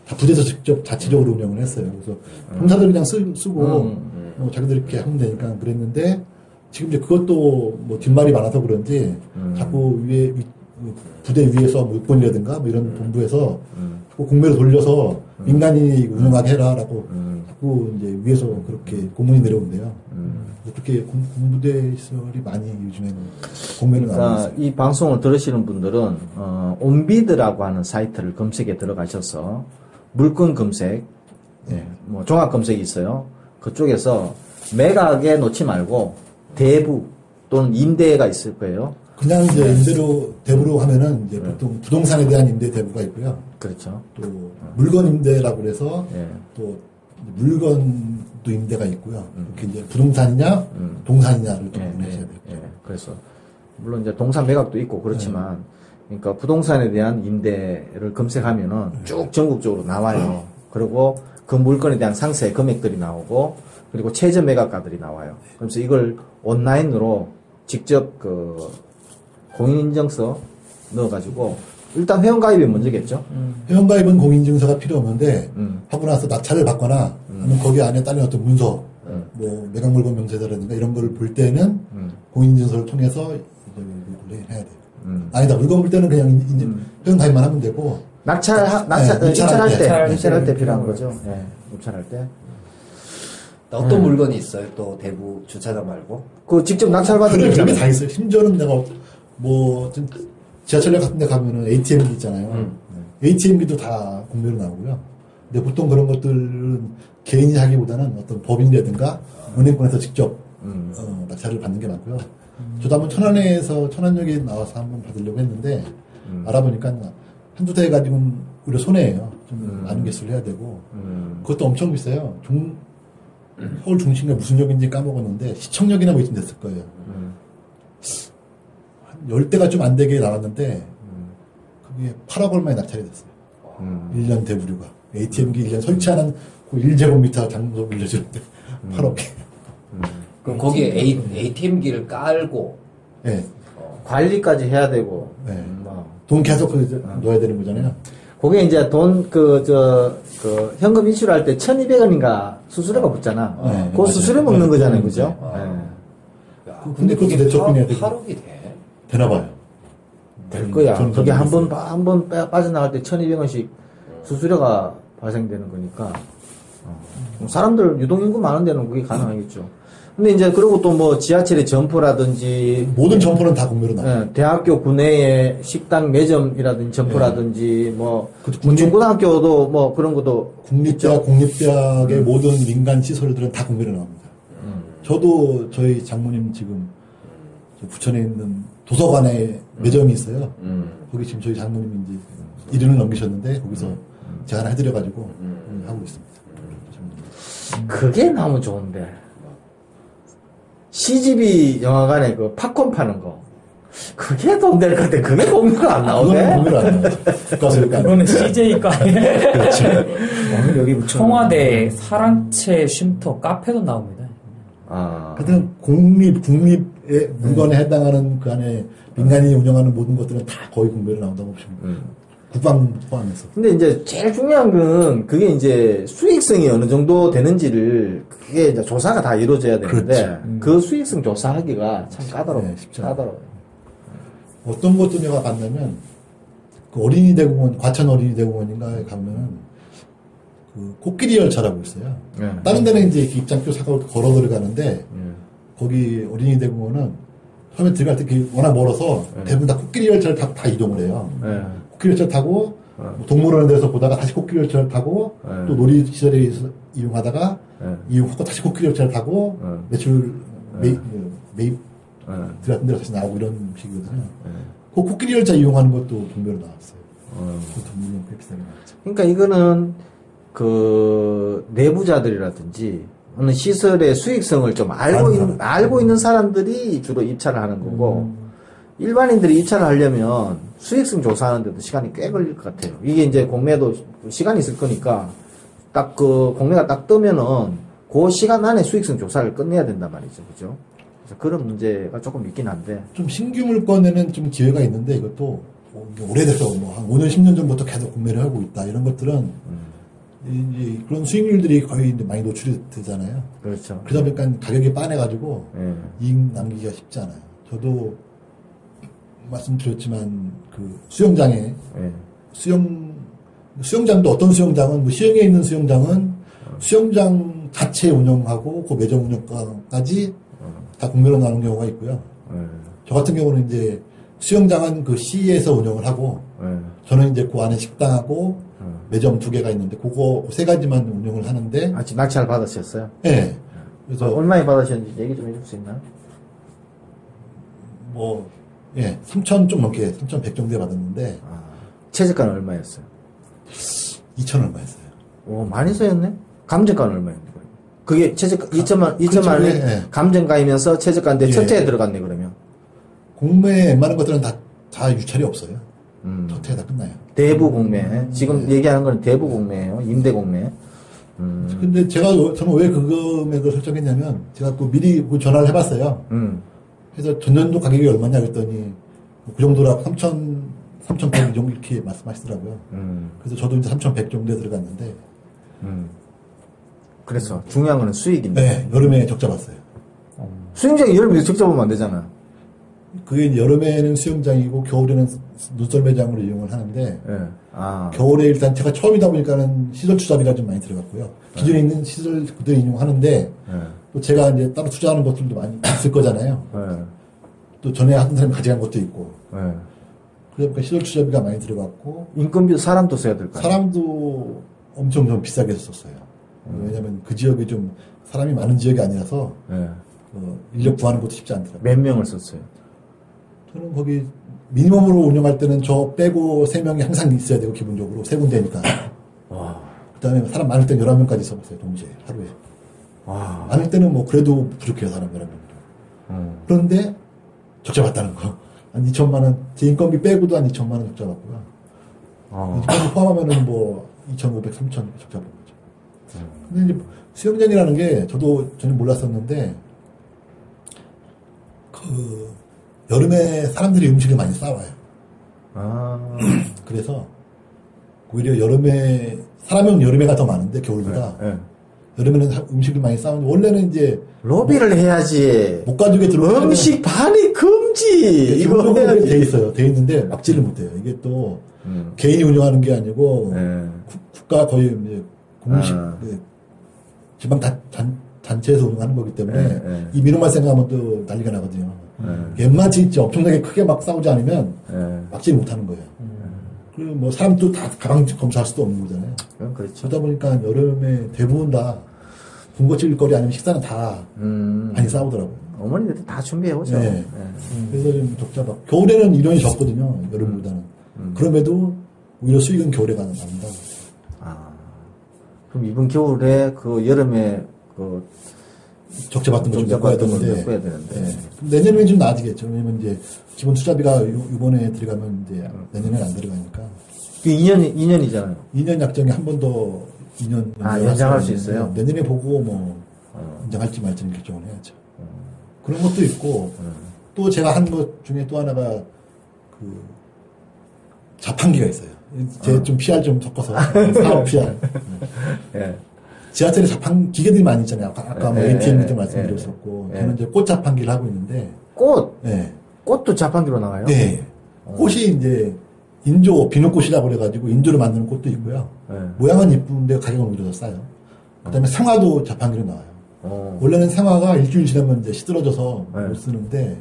다 부대에서 직접 자체적으로 운영을 했어요. 그래서 병사들 그냥 쓰고 뭐 자기들 이렇게 하면 되니까 그랬는데 지금 이제 그것도 뭐 뒷말이 많아서 그런지 자꾸 부대 위에서 뭐 육본이라든가 뭐 이런 본부에서 자꾸 공매로 돌려서 민간인이 운영하게 해라라고 자꾸 이제 위에서 그렇게 공문이 내려온대요. 그렇게 군부대 시설이 많이 요즘에는 공매로 나오고 있어요. 이 방송을 들으시는 분들은 온비드라고 하는 사이트를 검색에 들어가셔서 물건 검색, 뭐 종합 검색이 있어요. 그쪽에서 매각에 놓지 말고 대부 또는 임대가 있을 거예요. 그냥 이제 임대로 대부로 하면은 이제 보통 부동산에 대한 임대 대부가 있고요. 그렇죠. 또 물건 임대라고 그래서 또 물건도 임대가 있고요. 이렇게 이제 부동산이냐 동산이냐를 좀 구분하셔야 돼요. 그래서 물론 이제 동산 매각도 있고 그렇지만 그러니까 부동산에 대한 임대를 검색하면은 쭉 전국적으로 나와요. 그리고 그 물건에 대한 상세 금액들이 나오고 그리고 최저 매각가들이 나와요. 그래서 이걸 온라인으로 직접 그 공인인증서 넣어가지고 일단 회원가입이 먼저겠죠. 회원가입은 공인인증서가 필요 없는데 하고 나서 낙찰을 받거나 아니면 거기 안에 따른 어떤 문서, 뭐 매각물건 명세서라든가 이런 거를 볼 때는 공인인증서를 통해서 이걸 해야 돼요. 아니다, 물건 볼 때는 그냥 회원가입만 하면 되고 입찰할 때 필요한 거죠. 입찰할 때. 어떤 물건이 있어요? 또 대부 주차장 말고? 그 직접 낙찰받은 게 그런 게 다 있어요. 심지어는 내가 뭐 지하철역 같은 데 가면은 ATM기 있잖아요. ATM기도 다 공매로 나오고요. 근데 보통 그런 것들은 개인이 하기보다는 어떤 법인이라든가 은행권에서 직접 낙찰을 받는 게 많고요. 저도 한번 천안역에 나와서 한번 받으려고 했는데 알아보니까 한두 대 가지고는 오히려 손해예요. 좀 많은 개수를 해야 되고 그것도 엄청 비싸요. 서울 중심에 무슨 역인지 까먹었는데 시청역이나 뭐 이쯤 됐을 거예요. 한 10대가 좀 안 되게 나왔는데 그게 8억 얼마에 낙찰이 됐어요. 1년 대부류가. ATM기 1년 설치하는 그 1제곱미터 장소 빌려주는데 8억에. 그럼 거기에 ATM기를 깔고 네. 관리까지 해야 되고. 네. 돈 계속 넣어야 되는 거잖아요. 그게 이제 현금 인출할 때 1,200원인가 수수료가 붙잖아. 네, 그 수수료 먹는 거잖아요. 그죠? 네. 근데 그것도 내적분해야 되고. 8억이 돼? 되나 봐요. 될 거야. 그게 한 번 빠져나갈 때 1,200원씩 수수료가 발생되는 거니까. 사람들 유동인구 많은 데는 그게 가능하겠죠. 근데 이제 그리고 또 뭐 지하철의 점포라든지 모든 점포는 다 공매로 나와요. 예, 대학교 구내의 식당 매점이라든지 점포라든지 뭐 그것도 중고등학교도 뭐 그런 것도 국립대학, 공립대학의 모든 민간 시설들은 다 공매로 나옵니다. 저도 저희 장모님 지금 부천에 있는 도서관에 매점이 있어요. 거기 지금 저희 장모님이 이제 1년을 넘기셨는데 거기서 제가 하나 해드려가지고 하고 있습니다. 그게 너무 좋은데. CGV 영화관에 그 팝콘 파는 거. 그게 돈 될 것 같아. 그게 공유가 안 나오네? 공유가 안 나오죠. 그거는 CJ과 그렇죠. 여기 청와대 사랑채 쉼터 카페도 나옵니다. 하여튼 국립의 물건에 해당하는 그 안에 민간이 운영하는 모든 것들은 다 거의 공매로 나온다고 보시면 국방 포함해서. 근데 이제 제일 중요한 건 그게 이제 수익성이 어느 정도 되는지를 그게 이제 조사가 다 이루어져야 되는데 그렇죠. 그 수익성 조사하기가 참 까다로워요. 네, 쉽지 않아요. 까다로워요. 어떤 것도 내가 봤냐면 그 어린이 대공원, 과천 어린이 대공원인가에 가면은 그 코끼리 열차라고 있어요. 네. 다른 데는 이제 입장표 사고 걸어 들어가는데 거기 어린이 대공원은 처음에 들어갈 때 워낙 멀어서 대부분 다 코끼리 열차를 타고 다 이동을 해요. 네. 코끼리 열차 타고 동물원에 대해서 보다가 다시 코끼리 열차를 타고 또 놀이시설에 이용하다가 이용하고 다시 코끼리 열차를 타고 매출 매입 들어갔던 데로 다시 나오고 이런 식이거든요. 그 코끼리 열차 이용하는 것도 공매로 나왔어요. 그것도 물론 꽤 비싸게 나왔죠. 그러니까 이거는 그 내부자들이라든지 어느 시설의 수익성을 좀 알고 있는 사람들이 주로 입찰을 하는 거고 일반인들이 입찰을 하려면 수익성 조사하는데도 시간이 꽤 걸릴 것 같아요. 이게 이제 공매도 시간이 있을 거니까 딱 그 공매가 딱 뜨면은 그 시간 안에 수익성 조사를 끝내야 된단 말이죠. 그죠? 그래서 그런 문제가 조금 있긴 한데. 좀 신규 물건에는 좀 기회가 있는데 이것도 오래돼서 뭐 한 5년, 10년 전부터 계속 구매를 하고 있다. 이런 것들은 이제 그런 수익률들이 거의 이제 많이 노출이 되잖아요. 그렇죠. 그러다 보니까 가격이 빠내가지고 이익 남기기가 쉽지 않아요. 저도 말씀드렸지만 그 수영장에 수영장도 어떤 수영장은 뭐 시흥에 있는 수영장은 수영장 자체 운영하고 그 매점 운영까지 다 공매로 나오는 경우가 있고요. 저 같은 경우는 이제 수영장은 그 시에서 운영을 하고 저는 이제 그 안에 식당하고 매점 2개가 있는데 그거 3가지만 운영을 하는데 아직 낙찰 받으셨어요? 네. 그래서 얼마에 받으셨는지 얘기 좀 해줄 수 있나요? 뭐 3,000 좀 넘게 3,100 정도에 받았는데 최저가는 얼마였어요? 2,000 얼마였어요. 오, 많이 써였네? 감정가는 얼마였는데? 그게 최저가 2천만 그렇죠. 원이 예. 감정가이면서 최저가인데 첫 해에 들어갔네 그러면. 공매에 웬만한 것들은 다 유찰이 없어요. 첫 해에 다 끝나요. 대부 공매. 지금 얘기하는 건 대부 공매예요. 임대 공매. 근데 저는 왜 그 금액을 설정했냐면 제가 그 미리 전화를 해봤어요. 그래서 전년도 가격이 얼마냐 그랬더니 그 정도라 3,100 정도 이렇게 말씀하시더라고요. 그래서 저도 이제 3,100 정도에 들어갔는데. 그래서 중요한 거는 수익인데. 네, 여름에 적자 봤어요. 수영장이 여름에 적자 보면 안 되잖아. 그게 여름에는 수영장이고 겨울에는 눈썰 매장으로 이용을 하는데 겨울에 일단 제가 처음이다 보니까는 시설 투자비가 좀 많이 들어갔고요. 기존에 있는 시설 그대로 이용하는데 또 제가 이제 따로 투자하는 것들도 많이 있을 거잖아요. 또 전에 하던 사람이 가져간 것도 있고. 그러니까 시설 투자비가 많이 들어갔고 인건비도 사람도 써야 될 거 아니에요? 사람도 엄청 좀 비싸게 썼어요. 왜냐면 그 지역이 좀 사람이 많은 지역이 아니라서 인력 구하는 것도 쉽지 않더라고요. 몇 명을 썼어요? 저는 거기 미니멈으로 운영할 때는 저 빼고 3명이 항상 있어야 되고, 기본적으로. 3군데니까. 와. 그 다음에 사람 많을 땐 11명까지 써봤어요, 동시에, 하루에. 와. 많을 때는 뭐, 그래도 부족해요, 사람 11명. 그런데, 적자 봤다는 거. 한 2천만원, 제 인건비 빼고도 한 2천만원 적자 봤고요. 인건비 포함하면은 뭐, 2,500, 3,000 적자 본 거죠. 근데 이제 수영장이라는 게 전혀 몰랐었는데, 여름에 사람들이 음식을 많이 싸와요. 그래서, 오히려 사람은 여름에가 더 많은데, 겨울보다. 네. 여름에는 음식을 많이 싸우는데, 원래는 이제. 로비를 해야지. 못 가지고 들어오면. 음식 반입 금지! 이거 해야지. 돼 있어요. 돼 있는데, 막지를 못해요. 이게 또, 개인이 운영하는 게 아니고, 국가 거의 이제 공식, 지방 단체에서 운영하는 거기 때문에, 이 민원만 생각하면 또 난리가 나거든요. 옛만 진짜 엄청나게 크게 막 싸우지 않으면, 막지 못하는 거예요. 그리고 뭐 사람도 다 가방 검사할 수도 없는 거잖아요. 그렇죠. 그러다 보니까 여름에 대부분 다 군것질거리 아니면 식사는 다 많이 싸우더라고요. 어머니들도 다 준비해오죠. 네. 그래서 좀 적자다. 겨울에는 인원이 적거든요. 여름보다는. 그럼에도 오히려 수익은 겨울에 나온다. 그럼 이번 겨울에 여름에 적자 받던 거 좀 메꿔야 되는데. 네. 내년에는 좀 나아지겠죠. 왜냐면 이제 기본 투자비가 이번에 들어가면 이제 내년에는 안 들어가니까. 2년이잖아요. 2년 약정이 한 번 더 2년 연장할 수 있어요? 내년에 보고 연장할지 말지는 결정을 해야죠. 그런 것도 있고, 또 제가 한 것 중에 또 하나가 자판기가 있어요. 제 좀 PR 좀 섞어서. 사업 PR. 네. 지하철에 기계들이 많이 있잖아요. 아까 뭐 ATM도 말씀드렸었고. 저는 이제 꽃 자판기를 하고 있는데. 꽃? 네. 꽃도 자판기로 나와요? 네. 꽃이 이제 비누꽃이라고 그래가지고 인조로 만드는 꽃도 있고요. 모양은 이쁜데 가격은 오히려 더 싸요. 그 다음에 생화도 자판기로 나와요. 원래는 생화가 일주일 지나면 이제 시들어져서 못 쓰는데,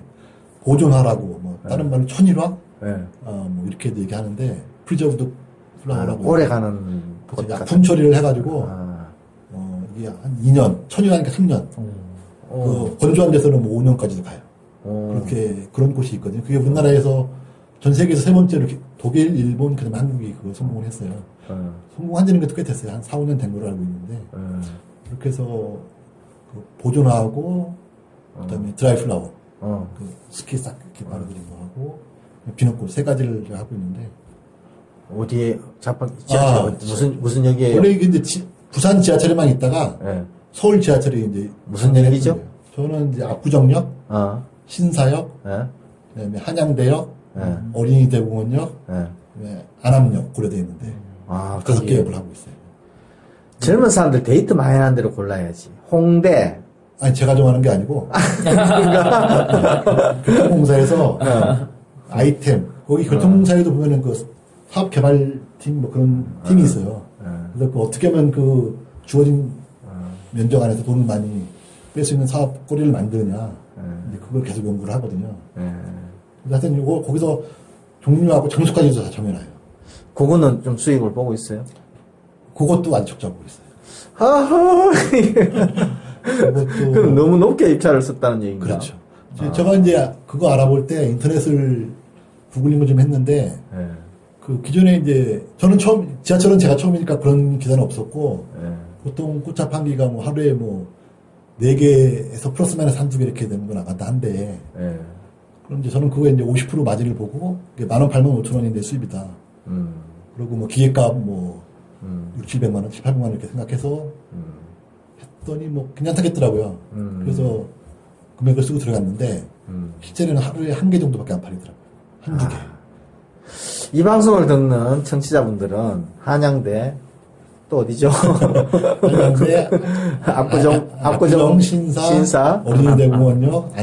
보존하라고, 다른 말로 천일화? 뭐 이렇게도 얘기하는데, 프리저브드 플라워라고. 오래가는 약품 처리를 해가지고, 이게 한 2년, 천일화니까 3년. 건조한 데서는 뭐 5년까지도 가요. 그런 곳이 있거든요. 그게 우리나라에서 전 세계에서 3번째로 이렇게 독일, 일본, 그 다음에 한국이 그거 성공을 했어요. 성공한 지는 것도 꽤 됐어요. 한 4, 5년 된 걸로 알고 있는데. 그렇게 해서 보존하고, 그 다음에 드라이 플라워. 스키 싹 이렇게 바르드린 거 하고, 비누꽃 3가지를 하고 있는데. 어디에 무슨 역이에요? 원래 이게 이제 부산 지하철에만 있다가, 서울 지하철이 이제. 무슨 역이죠? 저는 이제 압구정역, 신사역, 그다음에 한양대역, 어린이대공원역, 안암역 고려돼 있는데 5개 역을 하고 있어요. 젊은 사람들 데이트 많이 하는 데로 골라야지. 홍대. 아니 제가 정하는 게 아니고 교통공사에서 아이템 거기 교통공사에도 보면은 사업개발팀 그런 팀이 있어요. 그래서 어떻게 하면 주어진 면적 안에서 돈을 많이 뺄 수 있는 사업 꼬리를 만드느냐. 그걸 계속 연구를 하거든요. 하여튼 거기서 종류하고 장소까지도 다 정해놔요. 그거는 좀 수익을 보고 있어요? 그것도 안 적자 보고 있어요. 하하. 그럼 너무 높게 입찰을 썼다는 얘기인가? 그렇죠. 제가 이제 그거 알아볼 때 인터넷을 구글링을 좀 했는데, 기존에 이제, 지하철은 제가 처음이니까 그런 기사는 없었고, 보통 꽃자판기가 하루에 4개에서 플러스 마이너스 한두 개 이렇게 되는 건 나간다 한데, 그럼 이제 저는 그거에 이제 50% 마진을 보고, 15,500원인데 수입이다. 그리고 기계값 6, 700만원, 7, 800만원 이렇게 생각해서 했더니 괜찮다겠더라고요. 그래서 금액을 쓰고 들어갔는데, 실제로는 하루에 1개 정도밖에 안 팔리더라고요. 한두 개. 이 방송을 듣는 청취자분들은 한양대, 또 어디죠? 한양대, 압구정 신사, 어린이대공원역,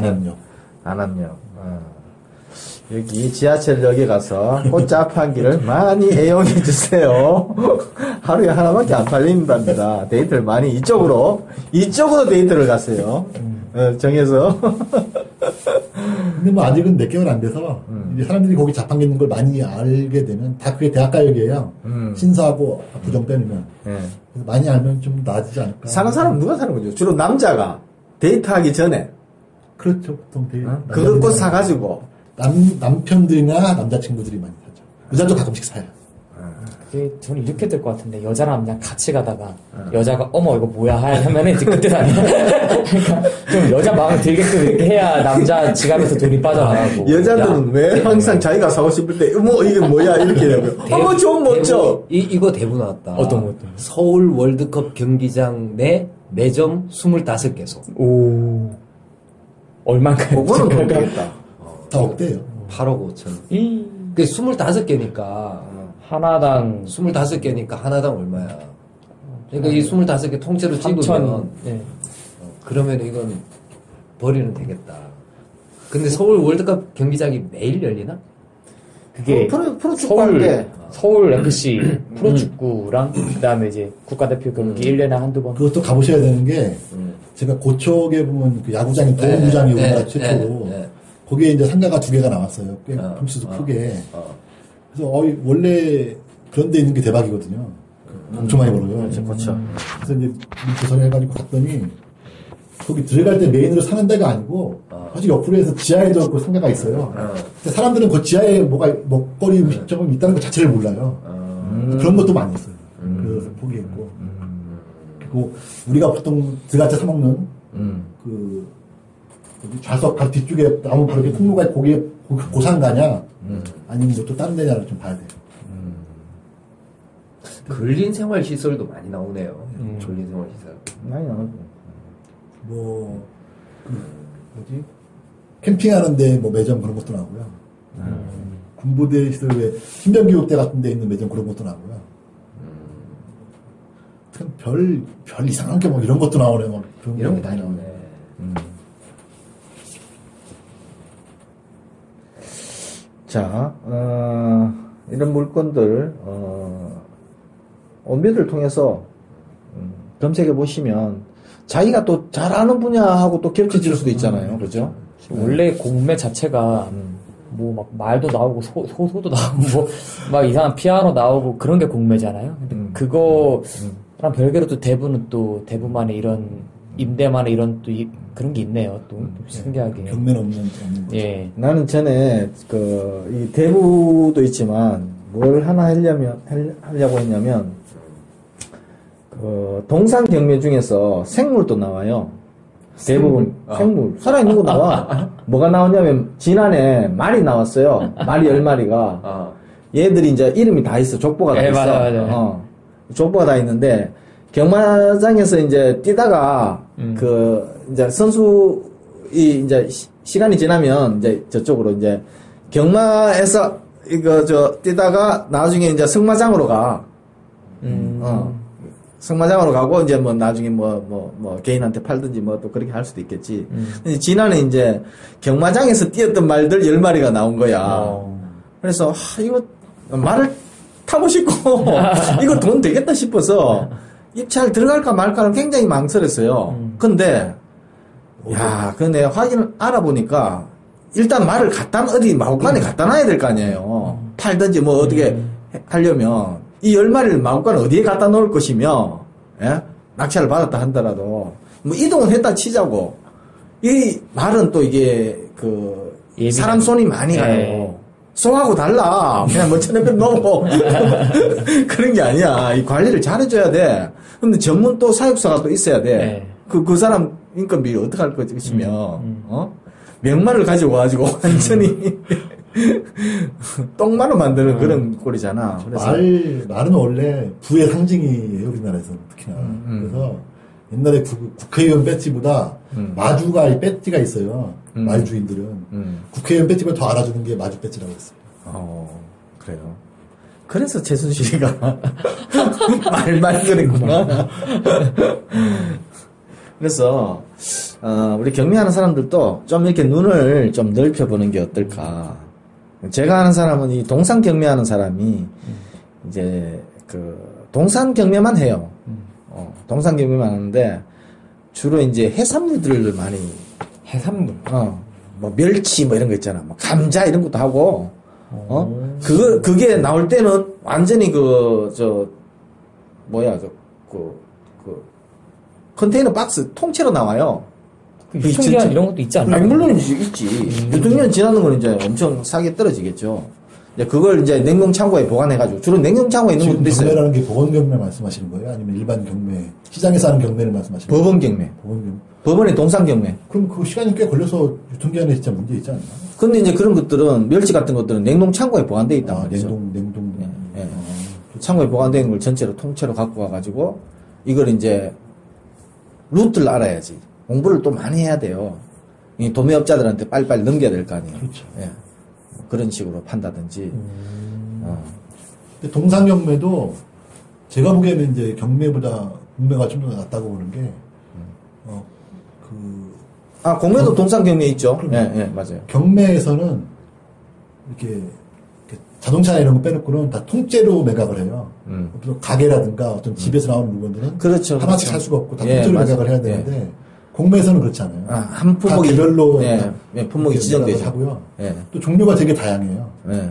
안암역. 여기 지하철역에 가서 꽃자판기를 많이 애용해 주세요. 하루에 하나밖에 안 팔린답니다. 데이트를 많이 이쪽으로 데이트를 가세요. 정해서. 근데 아직은 몇 개월 안 돼서 이제 사람들이 거기 자판기 있는 걸 많이 알게 되면 다 그게 대학가역이에요. 신사하고 압구정 빼면. 그래서 많이 알면 좀 나아지지 않을까. 사는 사람은 누가 사는 거죠? 주로 남자가 데이트하기 전에. 그렇죠. 보통 데이트. 그걸 꽃 사가지고 남편들이나 남자친구들이 많이 사죠. 여자도 가끔씩 사요. 그게 저는 이렇게 될 것 같은데 여자랑 그냥 같이 가다가 여자가 어머 이거 뭐야 하면은 이제 그때 아니야. 그러니까 좀 여자 마음에 들게끔 이렇게 해야 남자 지갑에서 돈이 빠져나가고. 여자들은 왜 항상 자기가 사고 싶을 때 어머 이게 뭐야 이렇게 되고요. 어머 좀 멋져. 이거 대부 나왔다. 어떤 거? 서울 월드컵 경기장 내 매점 25개소. 오. 얼만큼? 그거는 돈 되겠다. 다 억대요. 8억 5천. 그 25개니까. 하나당 25개니까 하나당 얼마야? 그러니까 이 25개 통째로 찍으면 네. 그러면 이건 버리는 되겠다. 근데 서울 월드컵 경기장이 매일 열리나? 그게 프로축구 할 때 서울 FC 프로축구랑 그다음에 이제 국가대표 경기 1년에 한두 번. 그것도 가보셔야 되는 게 제가 고척에 보면 그 야구장이 도움구장이 우리나라 최초로 거기에 이제 상가가 2개가 나왔어요. 꽤 평수도 크게. 그래서 원래 그런 데 있는 게 대박이거든요. 엄청 많이 벌어요. 그렇죠. 그래서 이제 조선해가지고 갔더니 거기 들어갈 때 메인으로 사는 데가 아니고 사실 옆으로 해서 지하에도 그 상가가 있어요. 근데 사람들은 그 지하에 뭐가 먹거리 음식점이 있다는 것 자체를 몰라요. 그런 것도 많이 있어요. 그래서 포기했고. 그리고 우리가 보통 들어갈 때 사먹는 그 좌석 바로 뒤쪽에 나무 바로 이렇게 통로가 거기에 고상가냐 아니면 뭐 또 다른 데냐를 좀 봐야 돼요. 근린 생활 시설도 많이 나오네요. 근린 생활 시설. 많이 나오죠. 뭐 캠핑하는데 뭐 매점 그런 것도 나오고요. 군부대 시설 왜 신병교육대 같은 데 있는 매점 그런 것도 나오고요. 별 이상한 게 뭐 이런 것도 나오네. 뭐 이런 게 다 나오네. 자, 이런 물건들, 온비를 통해서 검색해 보시면 자기가 또 잘 아는 분야하고 또 겹쳐질 수도 있잖아요. 그죠? 원래 공매 자체가 뭐 막 말도 나오고 소도 나오고 뭐 막 이상한 피아노 나오고 그런 게 공매잖아요. 근데 그거랑 별개로 또 대부만의 이런 임대만의 이런 또 그런 게 있네요. 또 신기하게. 경매는 없는 거죠. 예. 나는 전에 이 대부도 있지만 뭘 하나 하려고 했냐면 동산 경매 중에서 생물도 나와요. 대부분 생물 살아있는 거 나와. 뭐가 나오냐면 지난해 말이 나왔어요. 말이 10마리가 얘들이 이제 이름이 다 있어. 족보가 다 있어. 맞아. 족보가 다 있는데 경마장에서 이제 뛰다가 이제 선수이 이제 시간이 지나면 이제 저쪽으로 이제 경마에서 뛰다가 나중에 이제 승마장으로 가. 승마장으로 가고 이제 뭐 나중에 뭐 개인한테 팔든지 뭐 또 그렇게 할 수도 있겠지. 근데 지난해 이제 경마장에서 뛰었던 말들 10마리가 나온 거야. 그래서 이거 말을 타고 싶고 이거 돈 되겠다 싶어서 입찰 들어갈까 말까는 굉장히 망설였어요. 근데 근데 알아보니까 일단 말을 어디 마구간에 갖다 놔야 될 거 아니에요. 팔든지 뭐 어떻게 하려면 이 10마리를 마구간 어디에 갖다 놓을 것이며, 예? 낙찰을 받았다 한다라도 뭐 이동을 했다 치자고. 이 말은 또 이게 사람 손이 많이 가요. 송하고 달라. 그냥 뭐 1,500 넣고 그런 게 아니야. 이 관리를 잘해줘야 돼. 근데 전문 또 사육사가 또 있어야 돼. 그 사람 인건비 어떻게 할 것이며, 명말을 가지고 와가지고 완전히 똥마루 만드는 그런 꼴이잖아. 그래서 말은 원래 부의 상징이에요, 우리나라에서는 특히나. 그래서 옛날에 국회의원 배지보다 마주가 이 배지가 있어요. 말 주인들은. 국회의원 배지보다 더 알아주는 게 마주 배지라고 했어요. 그래요. 그래서 최순실이가 말만 그랬구나. 그래서 우리 경매하는 사람들도 좀 이렇게 눈을 좀 넓혀보는 게 어떨까. 제가 아는 사람은 이 동산 경매하는 사람이 이제 동산 경매만 해요. 동산 경매만 하는데 주로 이제 해산물들을 많이 해산물. 뭐 멸치 뭐 이런 거 있잖아. 뭐 감자 이런 것도 하고. 그게 나올 때는 완전히 컨테이너 박스 통째로 나와요. 유통기한 이런 것도 있지 않나요? 아니, 물론 있지. 유통기한 지나는 건 이제 엄청 싸게 떨어지겠죠. 이제 그걸 이제 냉동 창고에 보관해가지고 주로 냉동 창고에 있는 것도 있어요. 경매라는 게 법원 경매 말씀하시는 거예요? 아니면 일반 경매, 시장에서 하는 경매를 말씀하시는 거예요? 법원 경매. 법원 경매. 법원의 동상 경매. 그럼 그 시간이 꽤 걸려서 유통기한에 진짜 문제 있지 않나? 근데 이제 그런 것들은 멸치 같은 것들은 냉동 창고에 보관되어 있단 말이죠. 냉동. 예, 예. 창고에 보관되어 있는 걸 전체로 통째로 갖고 가가지고 이걸 이제 루트를 알아야지. 공부를 또 많이 해야 돼요. 이 도매업자들한테 빨리빨리 넘겨야 될 거 아니에요. 그렇죠. 예. 그런 식으로 판다든지. 근데 동상 경매도 제가 보기에는 이제 경매보다 공매가 좀 더 낫다고 보는 게, 공매도 동상 경매 있죠. 예, 예, 맞아요. 경매에서는 이렇게 자동차나 이런 거 빼놓고는 다 통째로 매각을 해요. 또 가게라든가 어떤 집에서 나오는 물건들은 그렇죠, 하나씩 그렇죠. 살 수가 없고 다 예, 통째로 맞아요. 매각을 해야 되는데 공매에서는 그렇지 않아요. 한 품목이 개별로 품목이 지정되죠. 하고요. 예. 또 종류가 되게 다양해요. 예.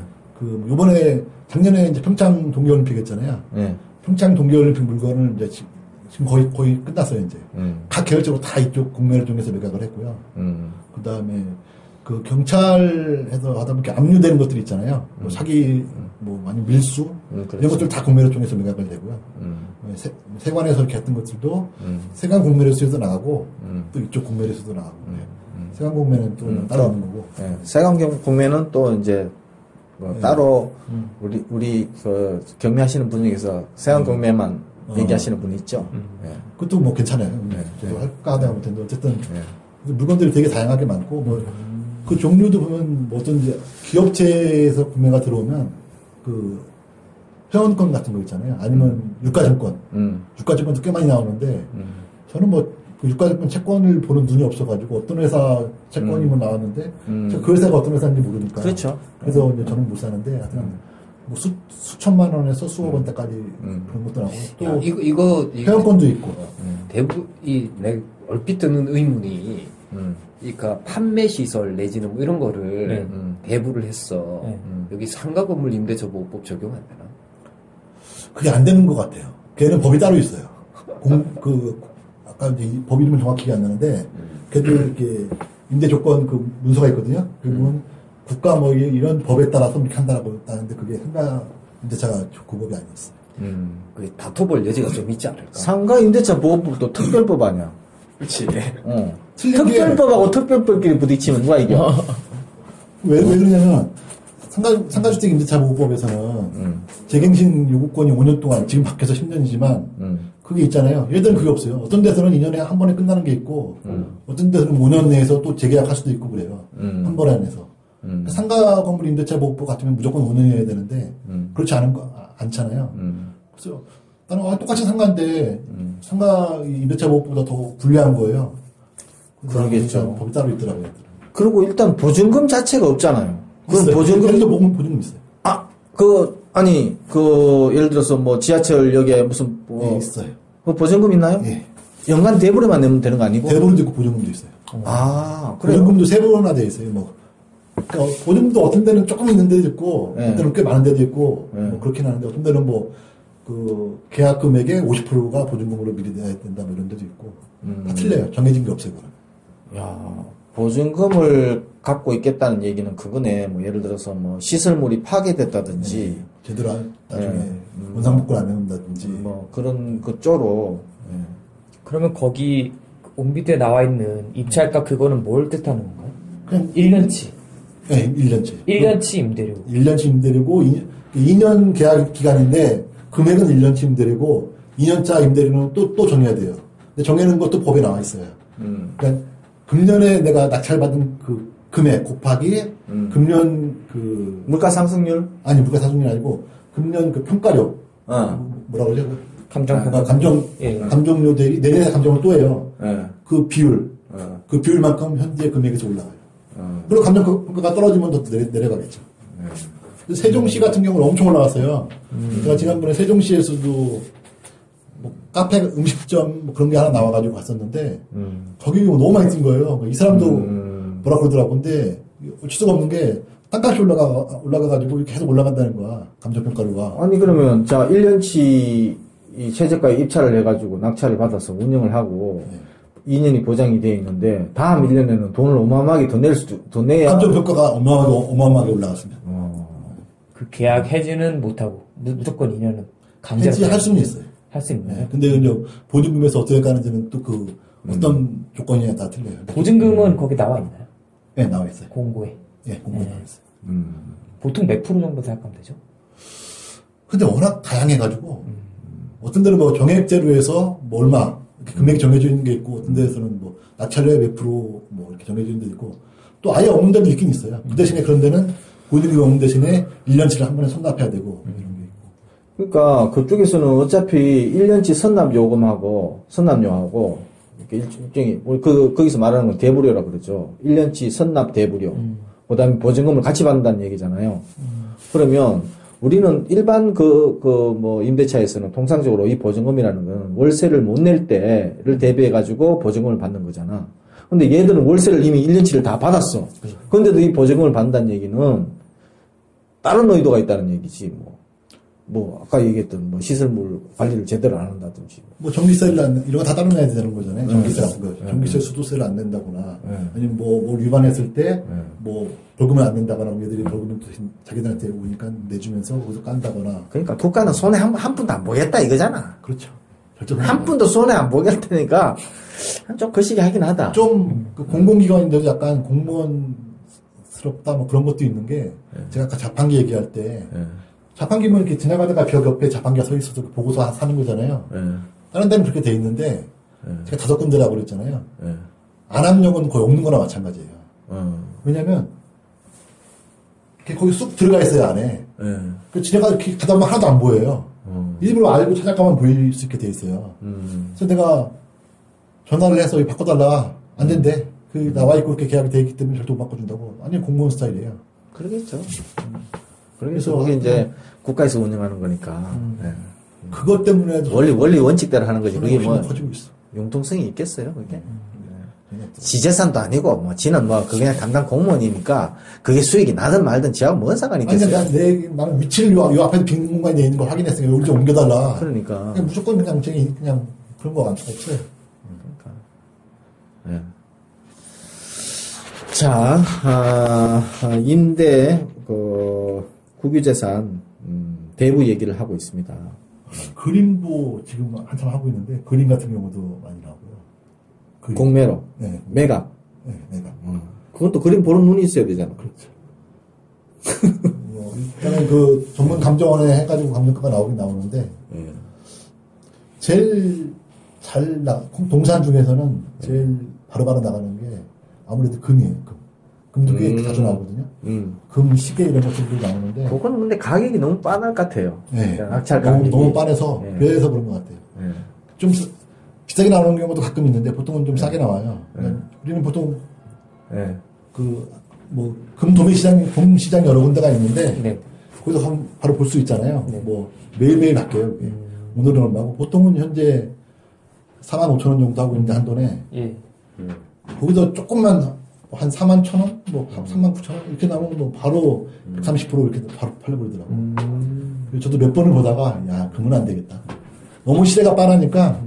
요번에 작년에 이제 평창 동계올림픽 했잖아요. 예. 평창 동계올림픽 물건을 이제 지금 거의 끝났어요, 이제. 각 계열적으로 다 이쪽 공매를 통해서 매각을 했고요. 그 다음에 그 경찰에서 하다 보니까 압류되는 것들이 있잖아요. 뭐 사기, 아니면 밀수, 그렇죠. 이런 것들 다 공매를 통해서 매각을 되고요. 세관에서 이렇게 했던 것들도 세관 공매로서도 나가고 또 이쪽 공매로서도 나가고. 세관 공매는 또 따로 있는 거고. 예. 세관 공매는 또 이제 따로 우리 그 경매하시는 분 중에서 세관 공매만 얘기하시는 분이 있죠. 예. 그것도 뭐 괜찮아요. 저도 할까 하다가 못했는데 어쨌든 물건들이 되게 다양하게 많고 그 종류도 보면 어떤 이제 기업체에서 구매가 들어오면 그 회원권 같은 거 있잖아요. 아니면 유가증권, 유가증권도 꽤 많이 나오는데 저는 그 유가증권 채권을 보는 눈이 없어가지고 어떤 회사 채권이면 나왔는데 그 회사가 어떤 회사인지 모르니까. 그렇죠. 그래서 이제 저는 못 사는데 하여튼 뭐 수천만 원에서 수억 원대까지 그런 것도 나오고 또 이거 회원권도 있고. 대부분 내 얼핏 드는 의문이 그러니까 판매 시설 내지는 뭐 이런 거를 배부를 했어. 여기 상가 건물 임대차 보호법 적용 안 되나? 그게 안 되는 것 같아요. 걔는 법이 따로 있어요. 아까 이제 법 이름은 정확히 기억 안 나는데, 걔들 이렇게 임대 조건 그 문서가 있거든요. 그러면 국가 뭐 이런 법에 따라서 이렇게 한다라고 하는데 그게 상가 임대차가 그 법이 아니었어요. 그 다퉈볼 여지가 좀 있지 않을까? 상가 임대차 보호법도 특별법 아니야. 그렇지. 특별법하고 특별법끼리 부딪히면 누가 이겨? 왜 그러냐면 상가주택 임대차 보호법에서는 재갱신 요구권이 5년 동안 지금 바뀌어서 10년이지만 그게 있잖아요. 얘들은 그게 없어요. 어떤 데서는 2년에 한 번에 끝나는 게 있고 어떤 데서는 5년 내에서 또 재계약할 수도 있고 그래요. 한 번에 안에서. 상가 건물 임대차 보호법 같으면 무조건 5년이어야 되는데 그렇지 않잖아요. 그래서 나는 똑같이 상가인데 상가 임대차 보호법보다 더 불리한 거예요. 그러겠죠. 법이 따로 있더라고요. 그리고 일단 보증금 자체가 없잖아요. 그럼 보증금도 보증금 있어요. 예를 들어서 뭐 지하철역에 무슨 예, 있어요. 그 보증금 있나요? 예. 연간 대부로만 내면 되는 거 아니고? 대부로도 있고 보증금도 있어요. 그래요? 보증금도 세부나 돼 있어요. 그러니까 보증금도 어떤 데는 조금 있는 데도 있고, 어떤 데는 꽤 많은 데도 있고, 뭐 그렇긴 하는데 어떤 데는 계약 금액의 50%가 보증금으로 미리 내야 된다, 뭐 이런 데도 있고. 다 틀려요. 정해진 게 없어요, 그거는. 야, 보증금을 갖고 있겠다는 얘기는 그거네. 뭐 예를 들어서 뭐 시설물이 파괴됐다든지, 제대로 나중에 원상복구를 안 해놓는다든지. 뭐 그런 쪽으로. 그러면 거기 온비드에 나와 있는 입찰가 그거는 뭘 뜻하는 건가요? 그냥 1년치. 네, 1년치. 1년치 임대료. 1년치 임대료고, 2년 계약 기간인데, 금액은 1년치 임대료고, 2년차 임대료는 또 정해야 돼요. 근데 정해놓은 것도 법에 나와 있어요. 그러니까, 금년에 내가 낙찰받은 그 금액 곱하기, 금년 물가 상승률? 아니, 물가 상승률이 아니고, 금년 그 평가료. 뭐라 그러죠? 감정료 대비, 내년에 감정을 또 해요. 그 비율. 그 비율만큼 현재 금액에서 올라가요. 물론 감정평가가 떨어지면 더 내려가겠죠. 세종시 같은 경우는 엄청 올라갔어요. 제가 지난번에 세종시에서도 카페 음식점 그런 게 하나 나와가지고 갔었는데 거기 너무 많이 뜬 거예요. 이 사람도 뭐라 그러더라고. 근데 어쩔 수가 없는 게 땅값이 올라가가지고 계속 올라간다는 거야. 감정평가료가. 아니 그러면 1년치 이 최저가에 입찰을 해가지고 낙찰을 받아서 운영을 하고 2년이 보장이 되어 있는데 다음 1년에는 돈을 어마어마하게 더 내야 감정 효과가 어마어마하게 올라갔습니다. 그 계약 해지는 못하고 무조건 2년은 강제로 해지할 수는 있어요. 할 수 있는 거예요. 근데 이제 보증금에서 어떻게 가는지는 또 그 어떤 조건이냐에 따라 틀려요. 보증금은 거기 나와 있나요? 네, 나와 있어요. 공고에. 예, 공고에 나와 있어요. 보통 몇 프로 정도 생각하면 되죠? 근데 워낙 다양해가지고 어떤 데는 뭐 정액제로 해서 뭐 얼마 이렇게 금액이 정해져 있는 게 있고 어떤 데에서는 뭐 낙찰료에 몇 프로 뭐 이렇게 정해져 있는 데도 있고 또 아예 없는 데도 있긴 있어요. 그 대신에 그런 데는 보증금이 없는 대신에 1년치를 한 번에 선납해야 되고 이런 게 있고. 그러니까 그쪽에서는 어차피 1년치 선납료하고 이렇게 일종의 거기서 말하는 건 대부료라고 그러죠. 1년치 선납 대부료. 그다음에 보증금을 같이 받는다는 얘기잖아요. 그러면 우리는 일반 뭐 임대차에서는 통상적으로 이 보증금이라는 건 월세를 못 낼 때를 대비해 가지고 보증금을 받는 거잖아. 근데 얘들은 월세를 이미 1년치를 다 받았어. 그런데도 이 보증금을 받는다는 얘기는 다른 의도가 있다는 얘기지. 뭐 아까 얘기했던 뭐 시설물 관리를 제대로 안 한다든지. 뭐 전기세를 이런 거 다 따로 내야 되는 거잖아요. 전기세, 수도세를 안 낸다거나 아니면 뭘 위반했을 때 뭐 벌금을 안 낸다거나 얘들이 벌금을 자기들한테 오니까 내주면서 거기서 깐다거나. 그러니까 국가는 손에 한 푼도 안 보겠다 이거잖아. 그렇죠. 한 푼도 손에 안 보게 할 테니까 좀 거시기 하긴 하다. 좀 그 공공기관인데도 약간 공무원스럽다 뭐 그런 것도 있는 게 제가 아까 자판기 얘기할 때 자판기면 이렇게 지나가다가 벽 옆에 자판기가 서 있어서 보고서 사는 거잖아요. 다른 데는 그렇게 돼 있는데 제가 5군데라고 그랬잖아요. 안압력은 거의 없는 거나 마찬가지예요. 왜냐면 이렇게 거기 쑥 들어가 있어요 안에. 그 지나가 이렇게 가다 보면 하나도 안 보여요. 일부러 알고 찾아가면 보일 수 있게 돼 있어요. 그래서 내가 전화를 해서 바꿔달라. 안 된대. 그 나와 있고 이렇게 계약이 돼 있기 때문에 절대 못 바꿔준다고. 아니 공무원 스타일이에요. 그러겠죠. 그래서 그게 이제 국가에서 운영하는 거니까. 그것 때문에도 원리 원칙대로 하는 거지. 그게 뭐 커지고 있어. 융통성이 있겠어요, 그게. 지재산도 아니고 뭐 지는 뭐 그냥 담당 공무원이니까 그게 수익이 나든 말든 지하고 뭔 상관이 있겠어요. 아니 나는 위치를 요 앞에 빈 공간에 있는 걸 확인했으니까 여기 좀 옮겨달라. 그러니까 그냥 무조건 그냥 그런 거 없어요. 그러니까. 자, 임대 국유재산 대부 얘기를 하고 있습니다. 그림도 지금 한참 하고 있는데 그림 같은 경우도 많이 나오고요. 그림. 공매로. 네. 매각. 네, 매각. 그건 또 그림 보는 눈이 있어야 되잖아. 그렇죠. 일단은 그 전문 감정원에 해가지고 감정가가 나오긴 나오는데 제일 동산 중에서는 제일 바로바로 나가는 게 아무래도 금이에요. 금도 꽤 자주 나오거든요. 금, 시계 이런 것들도 나오는데. 그건 근데 가격이 너무 빤할 것 같아요. 네. 낙찰 가격이. 너무 빤해서, 그래서 그런 것 같아요. 좀 비싸게 나오는 경우도 가끔 있는데, 보통은 좀 싸게 나와요. 우리는 보통, 금 도매 시장 여러 군데가 있는데, 거기서 가면 바로 볼 수 있잖아요. 뭐, 매일매일 바뀌어요. 오늘은 얼마고, 보통은 현재 45,000원 정도 하고 있는데, 한돈에. 거기서 조금만, 한 41,000원? 뭐, 39,000원? 이렇게 나오면 뭐, 바로 130% 이렇게 바로 팔려버리더라고요. 그래서 저도 몇 번을 보다가, 야, 그러면 안 되겠다. 너무 시대가 빠르니까,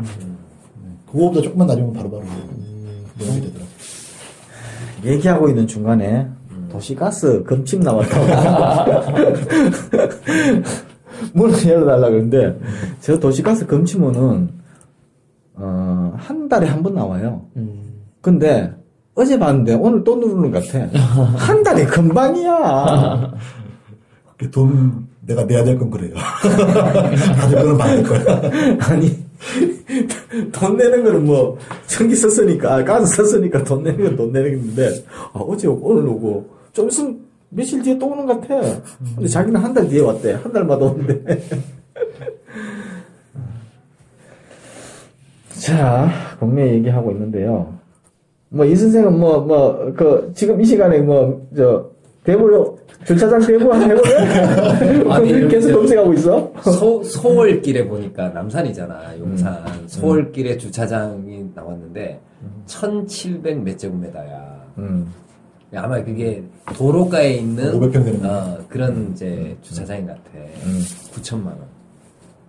그거보다 조금만 낮으면 바로바로 내용이 되더라고요. 얘기하고 있는 중간에, 도시가스 금침 나왔다고. 문을 열어달라 그러는데, 저 도시가스 금침원은, 한 달에 한 번 나와요. 근데, 어제 봤는데 오늘 또 누르는 것 같아. 한 달이 금방이야. 내가 내야 될 건 그래요. 받을 거는 받을 거야. 아니, 돈 내는 거는 뭐, 전기 썼으니까, 가스 썼으니까 돈 내는 건 돈 내는데, 어제 오늘 오고, 좀 있으면 며칠 뒤에 또 오는 것 같아. 근데 자기는 한 달 뒤에 왔대. 한 달마다 오는데. 자, 공매 얘기하고 있는데요. 이 선생은 지금 이 시간에 대부로, 주차장 대부 한번 해볼래? 아니, 계속 검색하고 있어? 소월길에 보니까 남산이잖아, 용산. 소월길에 주차장이 나왔는데, 1,700 몇 제곱미터야. 아마 그게 도로가에 있는, 500평 되는 그런 주차장인 것 같아. 9,000만 원.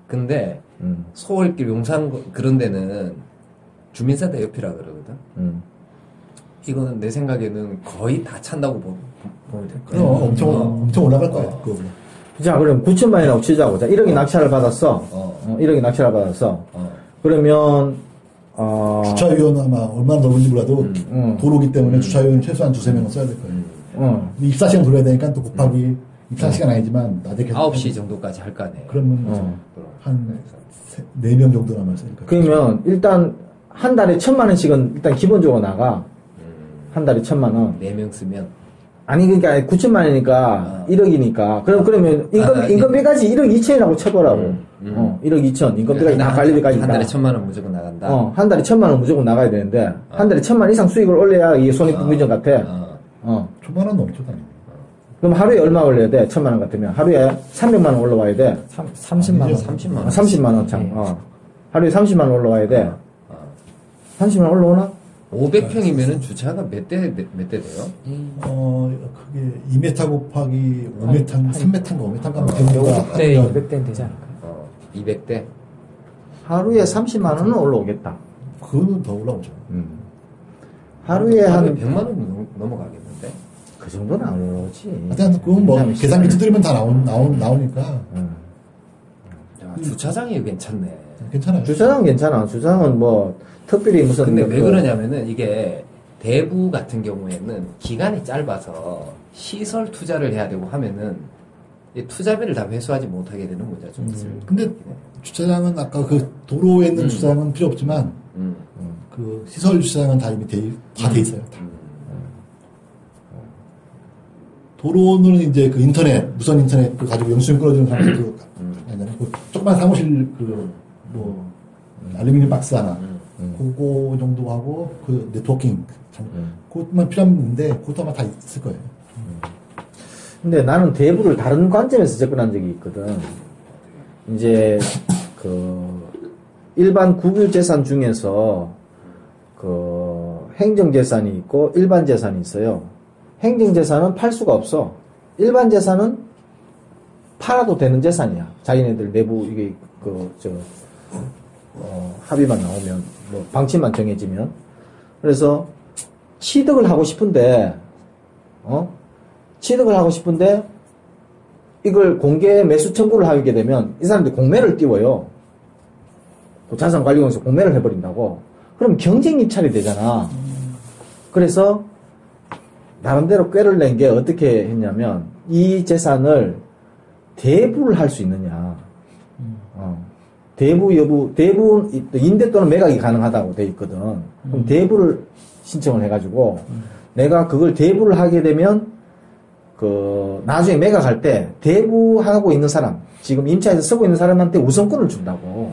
근데, 소월길 용산 그런 데는, 주민세 대여비라 그러거든. 이거는 내 생각에는 거의 다 찬다고 보면 될 거야. 그럼 엄청 올라갈 거야. 그거. 자, 그럼 9천만 원이라고 치자고. 자, 1억이 낙찰을 받았어. 1억이 낙찰을 받았어. 그러면, 주차위원 아마 얼마나 넓은지 몰라도 도로기 때문에 주차위원 최소한 2-3명은 써야 될 거예요. 입사시간 돌려야 되니까 또 곱하기 입사시간 아니지만 낮에 계속 9시 정도까지 할 거 아니에요. 그러면 한 4명 정도 남았을 거예요. 그러면 일단 한 달에 1,000만 원씩은 일단 기본적으로 나가. 한 달에 1,000만 원. 4명 쓰면. 아니, 그러니까 9천만 원이니까 1억이니까. 그러면 인건비까지 1억 2천이라고 쳐보라고. 1억 2천. 인건비까지 다 관리비까지. 한 달에 1,000만 원 무조건 나간다. 한 달에 1,000만 원 무조건 나가야 되는데, 한 달에 1,000만 원 이상 수익을 올려야 이게 손익분기점 같아. 1,000만 원 넘죠, 당연히. 그럼 하루에 얼마 올려야 돼? 1,000만 원 같으면. 하루에 300만 원 올라와야 돼. 30만 원. 30만 원. 30만 원 참. 하루에 30만 원 올라와야 돼. 30만 원 올라오나? 500평이면은 주차가 몇 대 돼요? 그게 2m 곱하기 5m, 3m인가 5m인가 되는가. 500대, 200대는 되지 않을까? 200대? 하루에 30만 원은 올라오겠다. 그거는 더 올라오죠. 하루에 한 100만 원 넘어가겠는데? 그 정도는 안 올라오지. 하여튼 그건 뭐 계산기 두드리면 다 나오니까. 야, 주차장이 괜찮네. 괜찮아요. 주차장은 괜찮아. 주차장은 뭐 특별히 무슨 근데 왜 그러냐면은 이게 대부 같은 경우에는 기간이 짧아서 시설 투자를 해야 되고 하면은 이 투자비를 다 회수하지 못하게 되는 문제가 좀 있어요. 근데 주차장은 아까 그 도로에 있는 주차장은 필요 없지만 그 시설 주차장은 다 이미 다 돼 있어요. 다. 도로는 이제 그 인터넷 무선 인터넷 그 가지고 영수증 끌어주는 사람들 그 조그만 사무실 그 뭐 알루미늄 박스 하나 그거 정도 하고 그 네트워킹 그것만 필요한데 그것도 아마 다 있을 거예요. 근데 나는 대부를 다른 관점에서 접근한 적이 있거든. 이제 그 일반 국유 재산 중에서 그 행정 재산이 있고 일반 재산이 있어요. 행정 재산은 팔 수가 없어. 일반 재산은 팔아도 되는 재산이야. 자기네들 내부 이게 합의만 나오면 뭐 방침만 정해지면. 그래서 취득을 하고 싶은데 이걸 공개 매수 청구를 하게 되면 이 사람들이 공매를 띄워요. 자산관리공에서 공매를 해버린다고. 그럼 경쟁 입찰이 되잖아. 그래서 나름대로 꾀를 낸 게 어떻게 했냐면 이 재산을 대부를 할 수 있느냐. 대부 임대 또는 매각이 가능하다고 돼 있거든. 그럼 대부를 신청을 해가지고 내가 그걸 대부를 하게 되면 그 나중에 매각할 때 대부하고 있는 사람, 지금 임차에서 쓰고 있는 사람한테 우선권을 준다고.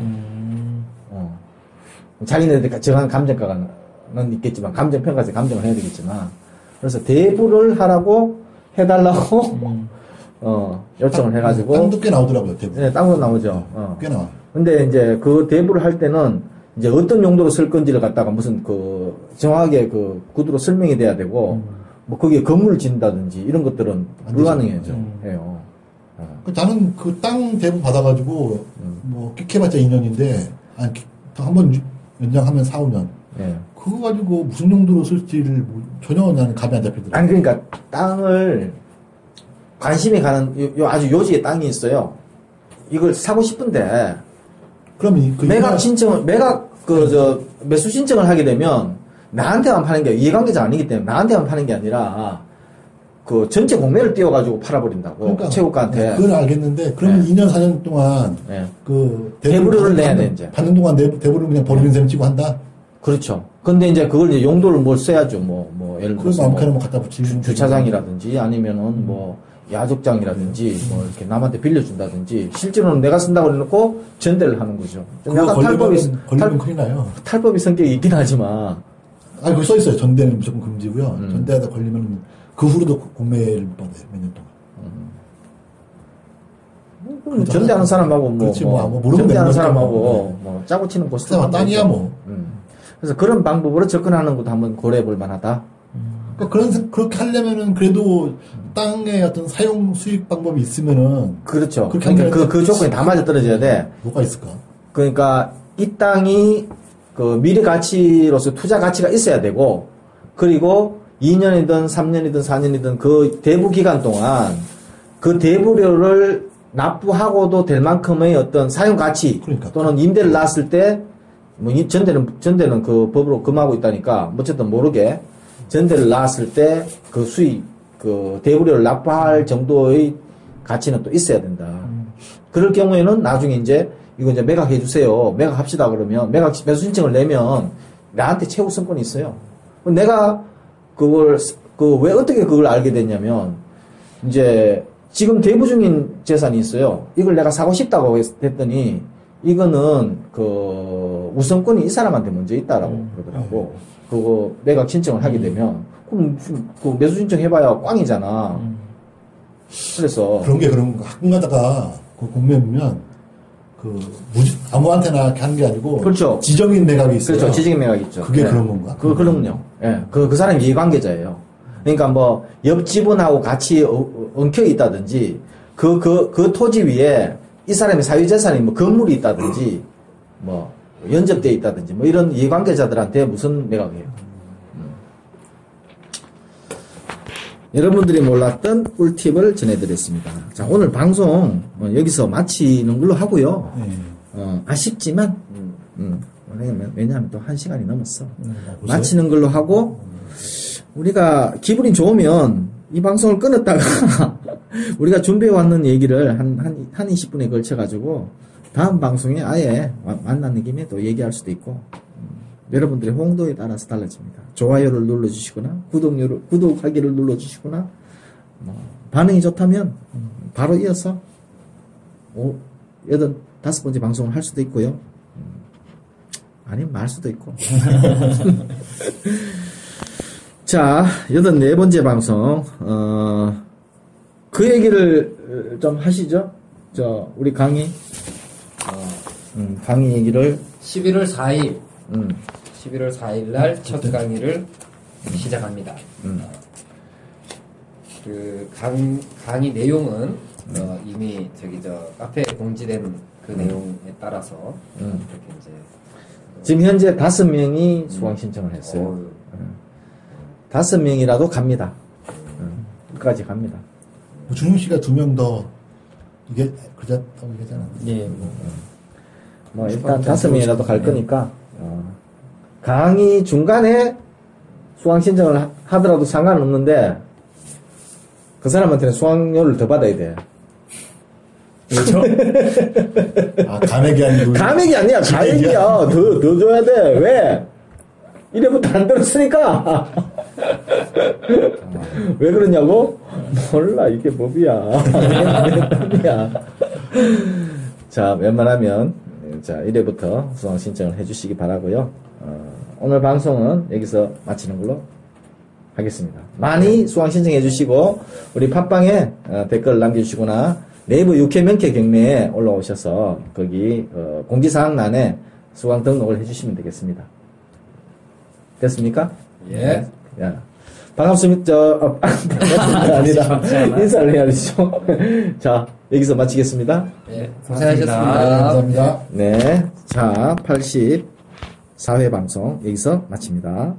자기네들 정한 감정가는 있겠지만 감정평가에서 감정을 해야 되겠지만 그래서 대부를 하라고 해달라고 요청을 해가지고 땅도 꽤 나오더라고요. 대부. 네, 땅도 나오죠. 꽤 나와. 근데 이제 그 대부를 할 때는 이제 어떤 용도로 쓸 건지를 갖다가 무슨 그 정확하게 그 구두로 설명이 돼야 되고 뭐 거기에 건물을 짓는다든지 이런 것들은 불가능해져 해요. 나는 그 땅 대부 받아가지고 뭐 끽해봤자 2년인데 한번 연장하면 4-5년. 네. 그거 가지고 무슨 용도로 쓸지를 전혀 나는 감이 안 잡히더라고요. 아니 그러니까 땅을 관심이 가는 아주 요지의 땅이 있어요. 이걸 사고 싶은데 그럼 매수 신청을 하게 되면 나한테만 파는 게 이해관계자가 아니기 때문에 나한테만 파는 게 아니라 그 전체 공매를 띄워가지고 팔아버린다고. 그러니까, 채국가한테. 그건 알겠는데 그러면 2년 4년 동안 그 대부를 내야 돼 이제. 받는 동안 대부를 그냥 버리는 셈 치고 한다. 그렇죠. 근데 이제 그걸 이제 용도를 뭘 써야죠. 예를 들어서 아무렇게나 뭐 갖다 붙이는 주차장이라든지 아니면은 뭐 야적장이라든지 뭐 이렇게 남한테 빌려준다든지 실제로는 내가 쓴다고 해놓고 전대를 하는 거죠. 좀 약간 걸리면 큰일 나요. 탈법이 성격이 있긴 하지만. 거기 써 있어요. 전대는 무조건 금지고요. 전대하다 걸리면 그 후로도 공매를 못 받아요. 몇 년 동안. 전대하는 사람하고 전대하는 사람하고 짜고 치는 고스톱 땅이야 뭐. 그래서 그런 방법으로 접근하는 것도 한번 고려해 볼 만하다. 그러니까 그렇게 하려면은 그래도 땅의 어떤 사용 수익 방법이 있으면은 그렇죠. 그러니까 그 조건이 다 맞아 떨어져야 돼. 뭐가 있을까? 그러니까 이 땅이 그 미래 가치로서 투자 가치가 있어야 되고, 그리고 2년이든 3년이든 4년이든 그 대부 기간 동안 그 대부료를 납부하고도 될 만큼의 어떤 사용 가치 그러니까. 또는 임대를 놨을 때, 뭐, 전대는 그 법으로 금하고 있다니까, 어쨌든 모르게 전대를 놨을 때 그 수익, 그 대부료를 납부할 정도의 가치는 또 있어야 된다. 그럴 경우에는 나중에 이제 이거 이제 매각해 주세요. 매각합시다 그러면 매수 신청을 내면 나한테 최우선권이 있어요. 내가 그걸 왜 어떻게 그걸 알게 됐냐면 이제 지금 대부 중인 재산이 있어요. 이걸 내가 사고 싶다고 했더니 이거는 그 우선권이 이 사람한테 먼저 있다라고 그러더라고. 그거 매각 신청을 하게 되면 그럼 그 매수 신청 해봐야 꽝이잖아. 그래서 그런 게 그런 거 가끔 가다가 그 공매에 보면 그 아무한테나 이렇게 하는 게 아니고 그렇죠. 지정인 매각이 있어요. 그렇죠. 지정인 매각 있죠. 그게 네. 그런 건가? 그럼요. 예. 그 사람이 이해관계자예요. 그러니까 뭐 옆 지분하고 같이 엉켜 있다든지 그 토지 위에 이 사람의 사유재산이 뭐 건물이 있다든지 뭐 연접되어 있다든지 뭐 이런 이해관계자들한테 무슨 매각이에요. 여러분들이 몰랐던 꿀팁을 전해드렸습니다. 자, 오늘 방송 여기서 마치는 걸로 하고요. 아쉽지만 왜냐하면 또 1시간이 넘었어. 마치는 걸로 하고 우리가 기분이 좋으면 이 방송을 끊었다가 우리가 준비해왔는 얘기를 한 20분에 걸쳐가지고 다음 방송에 아예 만나는 김에 또 얘기할 수도 있고 여러분들의 홍도에 따라서 달라집니다. 좋아요를 눌러주시거나 구독하기를 눌러주시거나 반응이 좋다면 바로 이어서 85번째 방송을 할 수도 있고요. 아니면 말 수도 있고. 자, 84번째 방송 그 얘기를 좀 하시죠. 우리 강의 강의 얘기를 11월 4일 11월 4일 날 첫 강의를 시작합니다. 그 강의 내용은 이미 카페에 공지된 그 내용에 따라서 이렇게 이제 지금 현재 5명이 수강 신청을 했어요. 5명이라도 갑니다. 끝까지 갑니다. 준웅 씨가 2명 더 이게 그랬다고 얘기하잖아. 예. 뭐 일단 5명이라도 갈 거니까 강의 중간에 수강 신청을 하더라도 상관없는데 그 사람한테는 수강료를 더 받아야 돼. 그렇죠? 감액이 아니고 감액이 아니야. 가액이야. 더 줘야 돼. 왜? 이래부터 안 들었으니까. 왜 그러냐고? 몰라. 이게 법이야. 법이야. 자, 웬만하면 자 1회부터 수강 신청을 해주시기 바라고요. 오늘 방송은 여기서 마치는 걸로 하겠습니다. 많이 수강 신청해 주시고 우리 팟빵에 댓글 남겨주시거나 네이버 6회 명쾌 경매에 올라오셔서 거기 공지사항란에 수강 등록을 해주시면 되겠습니다. 됐습니까? 예. 야, 반갑습니다. 아니라 인사를 해야죠. 자, 여기서 마치겠습니다. 예. 고생하셨습니다. 감사합니다. 네, 자 84회 방송 여기서 마칩니다.